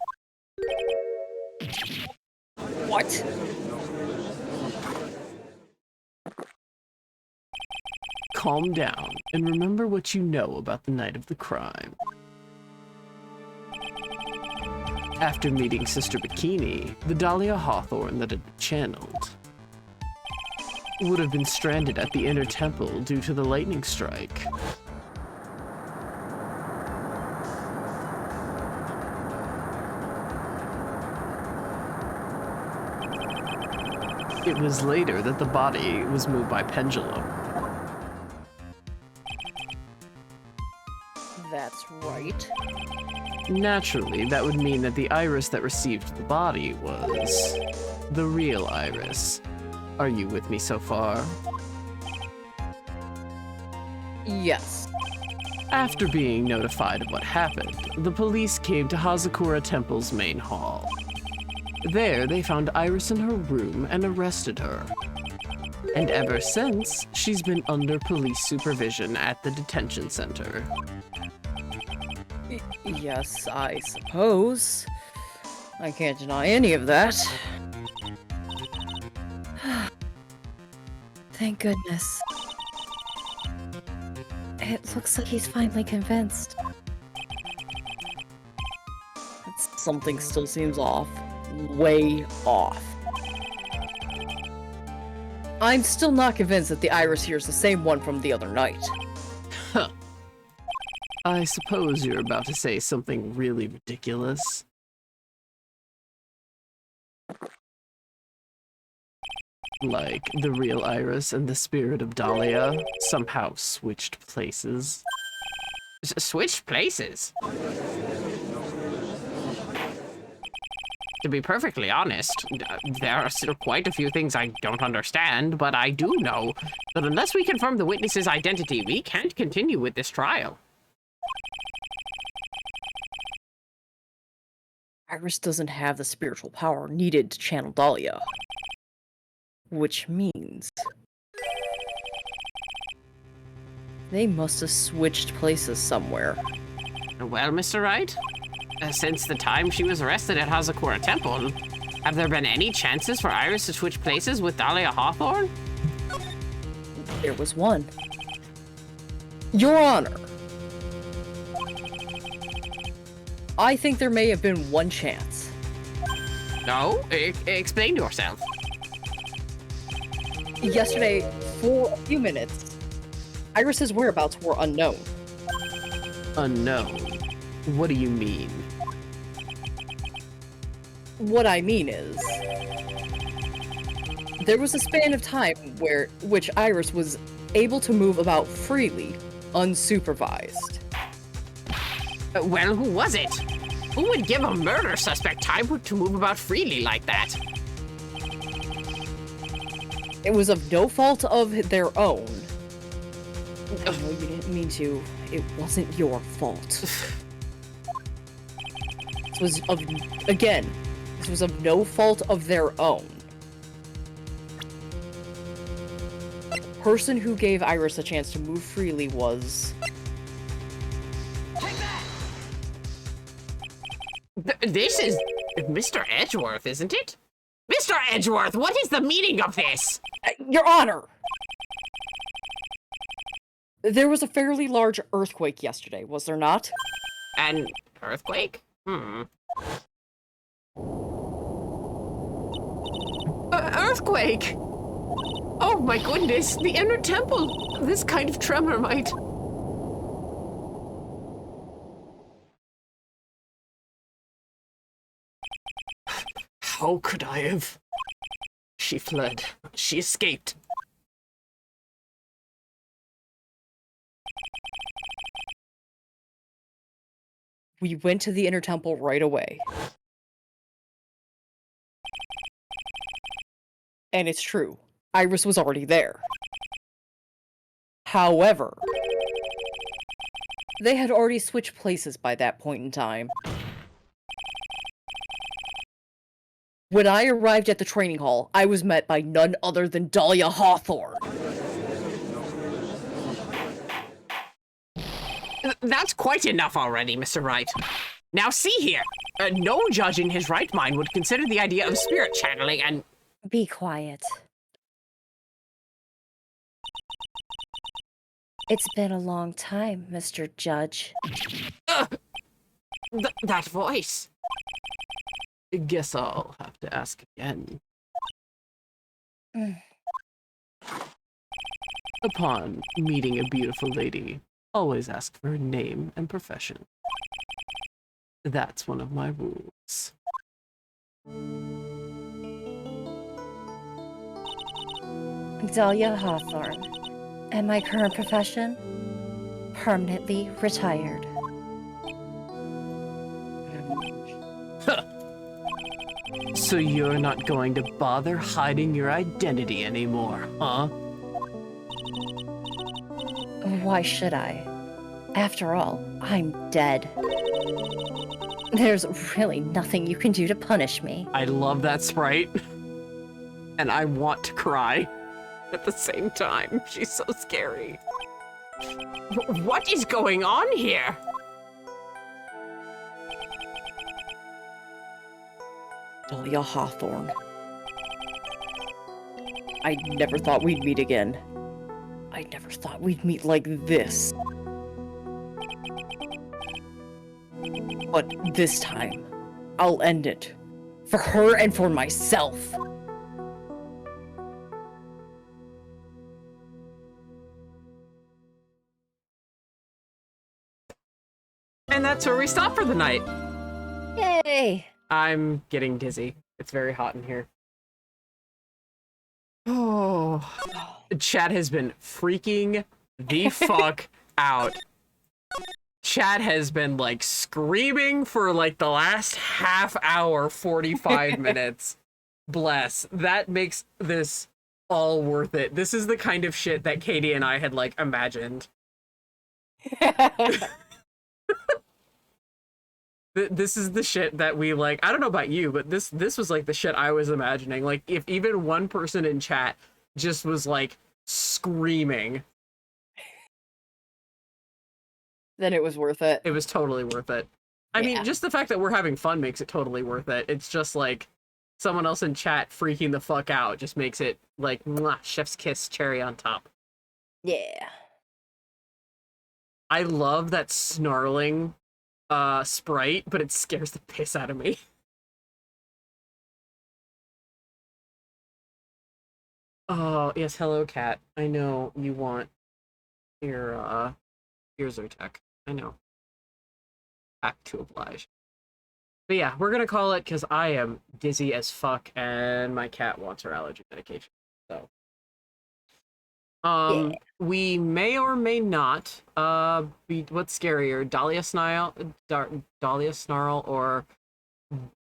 What? Calm down and remember what you know about the night of the crime. After meeting Sister Bikini, the Dahlia Hawthorne that had been channeled would have been stranded at the inner temple due to the lightning strike. It was later that the body was moved by pendulum. That's right. Naturally, that would mean that the Iris that received the body was the real Iris. Are you with me so far? Yes. After being notified of what happened, the police came to Hazakura Temple's main hall. There, they found Iris in her room and arrested her. And ever since, she's been under police supervision at the detention center. Yes, I suppose. I can't deny any of that. Thank goodness. It looks like he's finally convinced. Something still seems off. Way off. I'm still not convinced that the Iris here is the same one from the other night. Huh. I suppose you're about to say something really ridiculous. Like the real Iris and the spirit of Dahlia somehow switched places. Switched places? To be perfectly honest, there are still quite a few things I don't understand, but I do know that unless we confirm the witness's identity, we can't continue with this trial. Iris doesn't have the spiritual power needed to channel Dahlia. Which means... they must have switched places somewhere. Well, Mr. Wright, since the time she was arrested at Hazakura Temple, have there been any chances for Iris to switch places with Dahlia Hawthorne? There was one. Your Honor, I think there may have been one chance. No? Explain yourself. Yesterday, for a few minutes, Iris's whereabouts were unknown. Unknown? What do you mean? What I mean is, there was a span of time which Iris was able to move about freely, unsupervised. Well, who was it? Who would give a murder suspect time to move about freely like that? It was of no fault of their own. I know you didn't mean to. It wasn't your fault. This was of no fault of their own. The person who gave Iris a chance to move freely was... This is Mr. Edgeworth, isn't it? Mr. Edgeworth, what is the meaning of this? Your Honor! There was a fairly large earthquake yesterday, was there not? An earthquake? Earthquake! Oh my goodness, the inner temple! This kind of tremor might... How could I have? She fled. She escaped. We went to the inner temple right away. And it's true. Iris was already there. However, they had already switched places by that point in time. When I arrived at the training hall, I was met by none other than Dahlia Hawthorne. That's quite enough already, Mr. Wright. Now see here. No judge in his right mind would consider the idea of spirit channeling and... Be quiet. It's been a long time, Mr. Judge. That voice. Guess I'll have to ask again. Upon meeting a beautiful lady, always ask for her name and profession. That's one of my rules. Dahlia Hawthorne. And my current profession? Permanently retired. So you're not going to bother hiding your identity anymore, huh? why should I? After all, I'm dead. There's really nothing you can do to punish me. I love that sprite. And I want to cry at the same time. She's so scary. What is going on here? Dahlia Hawthorne. I never thought we'd meet again. I never thought we'd meet like this. But this time, I'll end it. For her and for myself. And that's where we stop for the night. Yay! I'm getting dizzy. It's very hot in here. Oh, chat has been freaking the fuck out. Chat has been like screaming for like the last half hour, 45 minutes. Bless. That makes this all worth it. This is the kind of shit that Katie and I had like imagined. This is the shit that we like. I don't know about you, but this was like the shit I was imagining. Like if even one person in chat just was like screaming, Then it was worth it. it was totally worth it. I mean, Yeah. just the fact that we're having fun makes it totally worth it. It's just like someone else in chat freaking the fuck out just makes it like mwah, chef's kiss, cherry on top. Yeah. I love that snarling sprite, but it scares the piss out of me. Oh, yes, hello, cat. I know you want your Zyrtec. I know. Back to oblige. But yeah, we're gonna call it because I am dizzy as fuck and my cat wants her allergy medication. So we may or may not be what's scarier, Dahlia Snarl or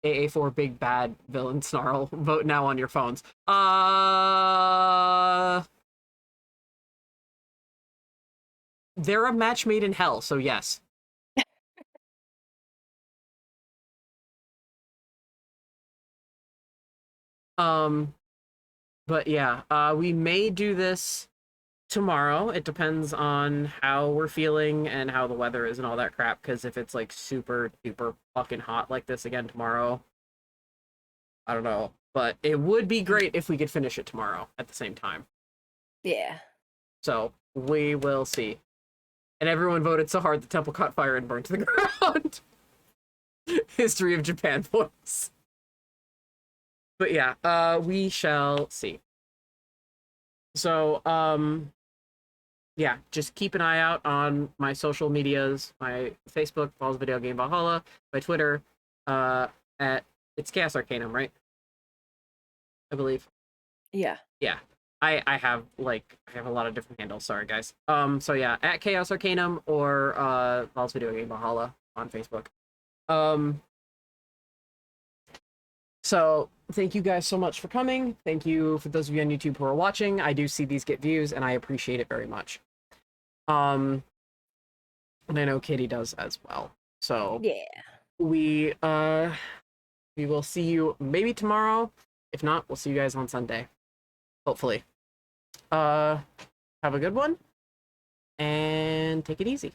AA4 Big Bad Villain Snarl. Vote now on your phones. They're a match made in hell, so yes. But yeah, we may do this tomorrow. It depends on how we're feeling and how the weather is and all that crap, because if it's like super duper fucking hot like this again tomorrow, I don't know. But it would be great if we could finish it tomorrow at the same time. Yeah. So we will see. And everyone voted so hard the temple caught fire and burned to the ground. History of Japan voice. But yeah, we shall see. So, yeah, just keep an eye out on my social medias, my Facebook, Balls Video Game Valhalla, my Twitter, it's Chaos Arcanum, right? I believe. Yeah. Yeah. I have a lot of different handles, sorry guys. So yeah, at Chaos Arcanum or Balls Video Game Valhalla on Facebook. So thank you guys so much for coming. Thank you for those of you on YouTube who are watching. I do see these get views and I appreciate it very much. And I know Katie does as well. So Yeah. we will see you maybe tomorrow. If not, we'll see you guys on Sunday. Hopefully. Have a good one and take it easy.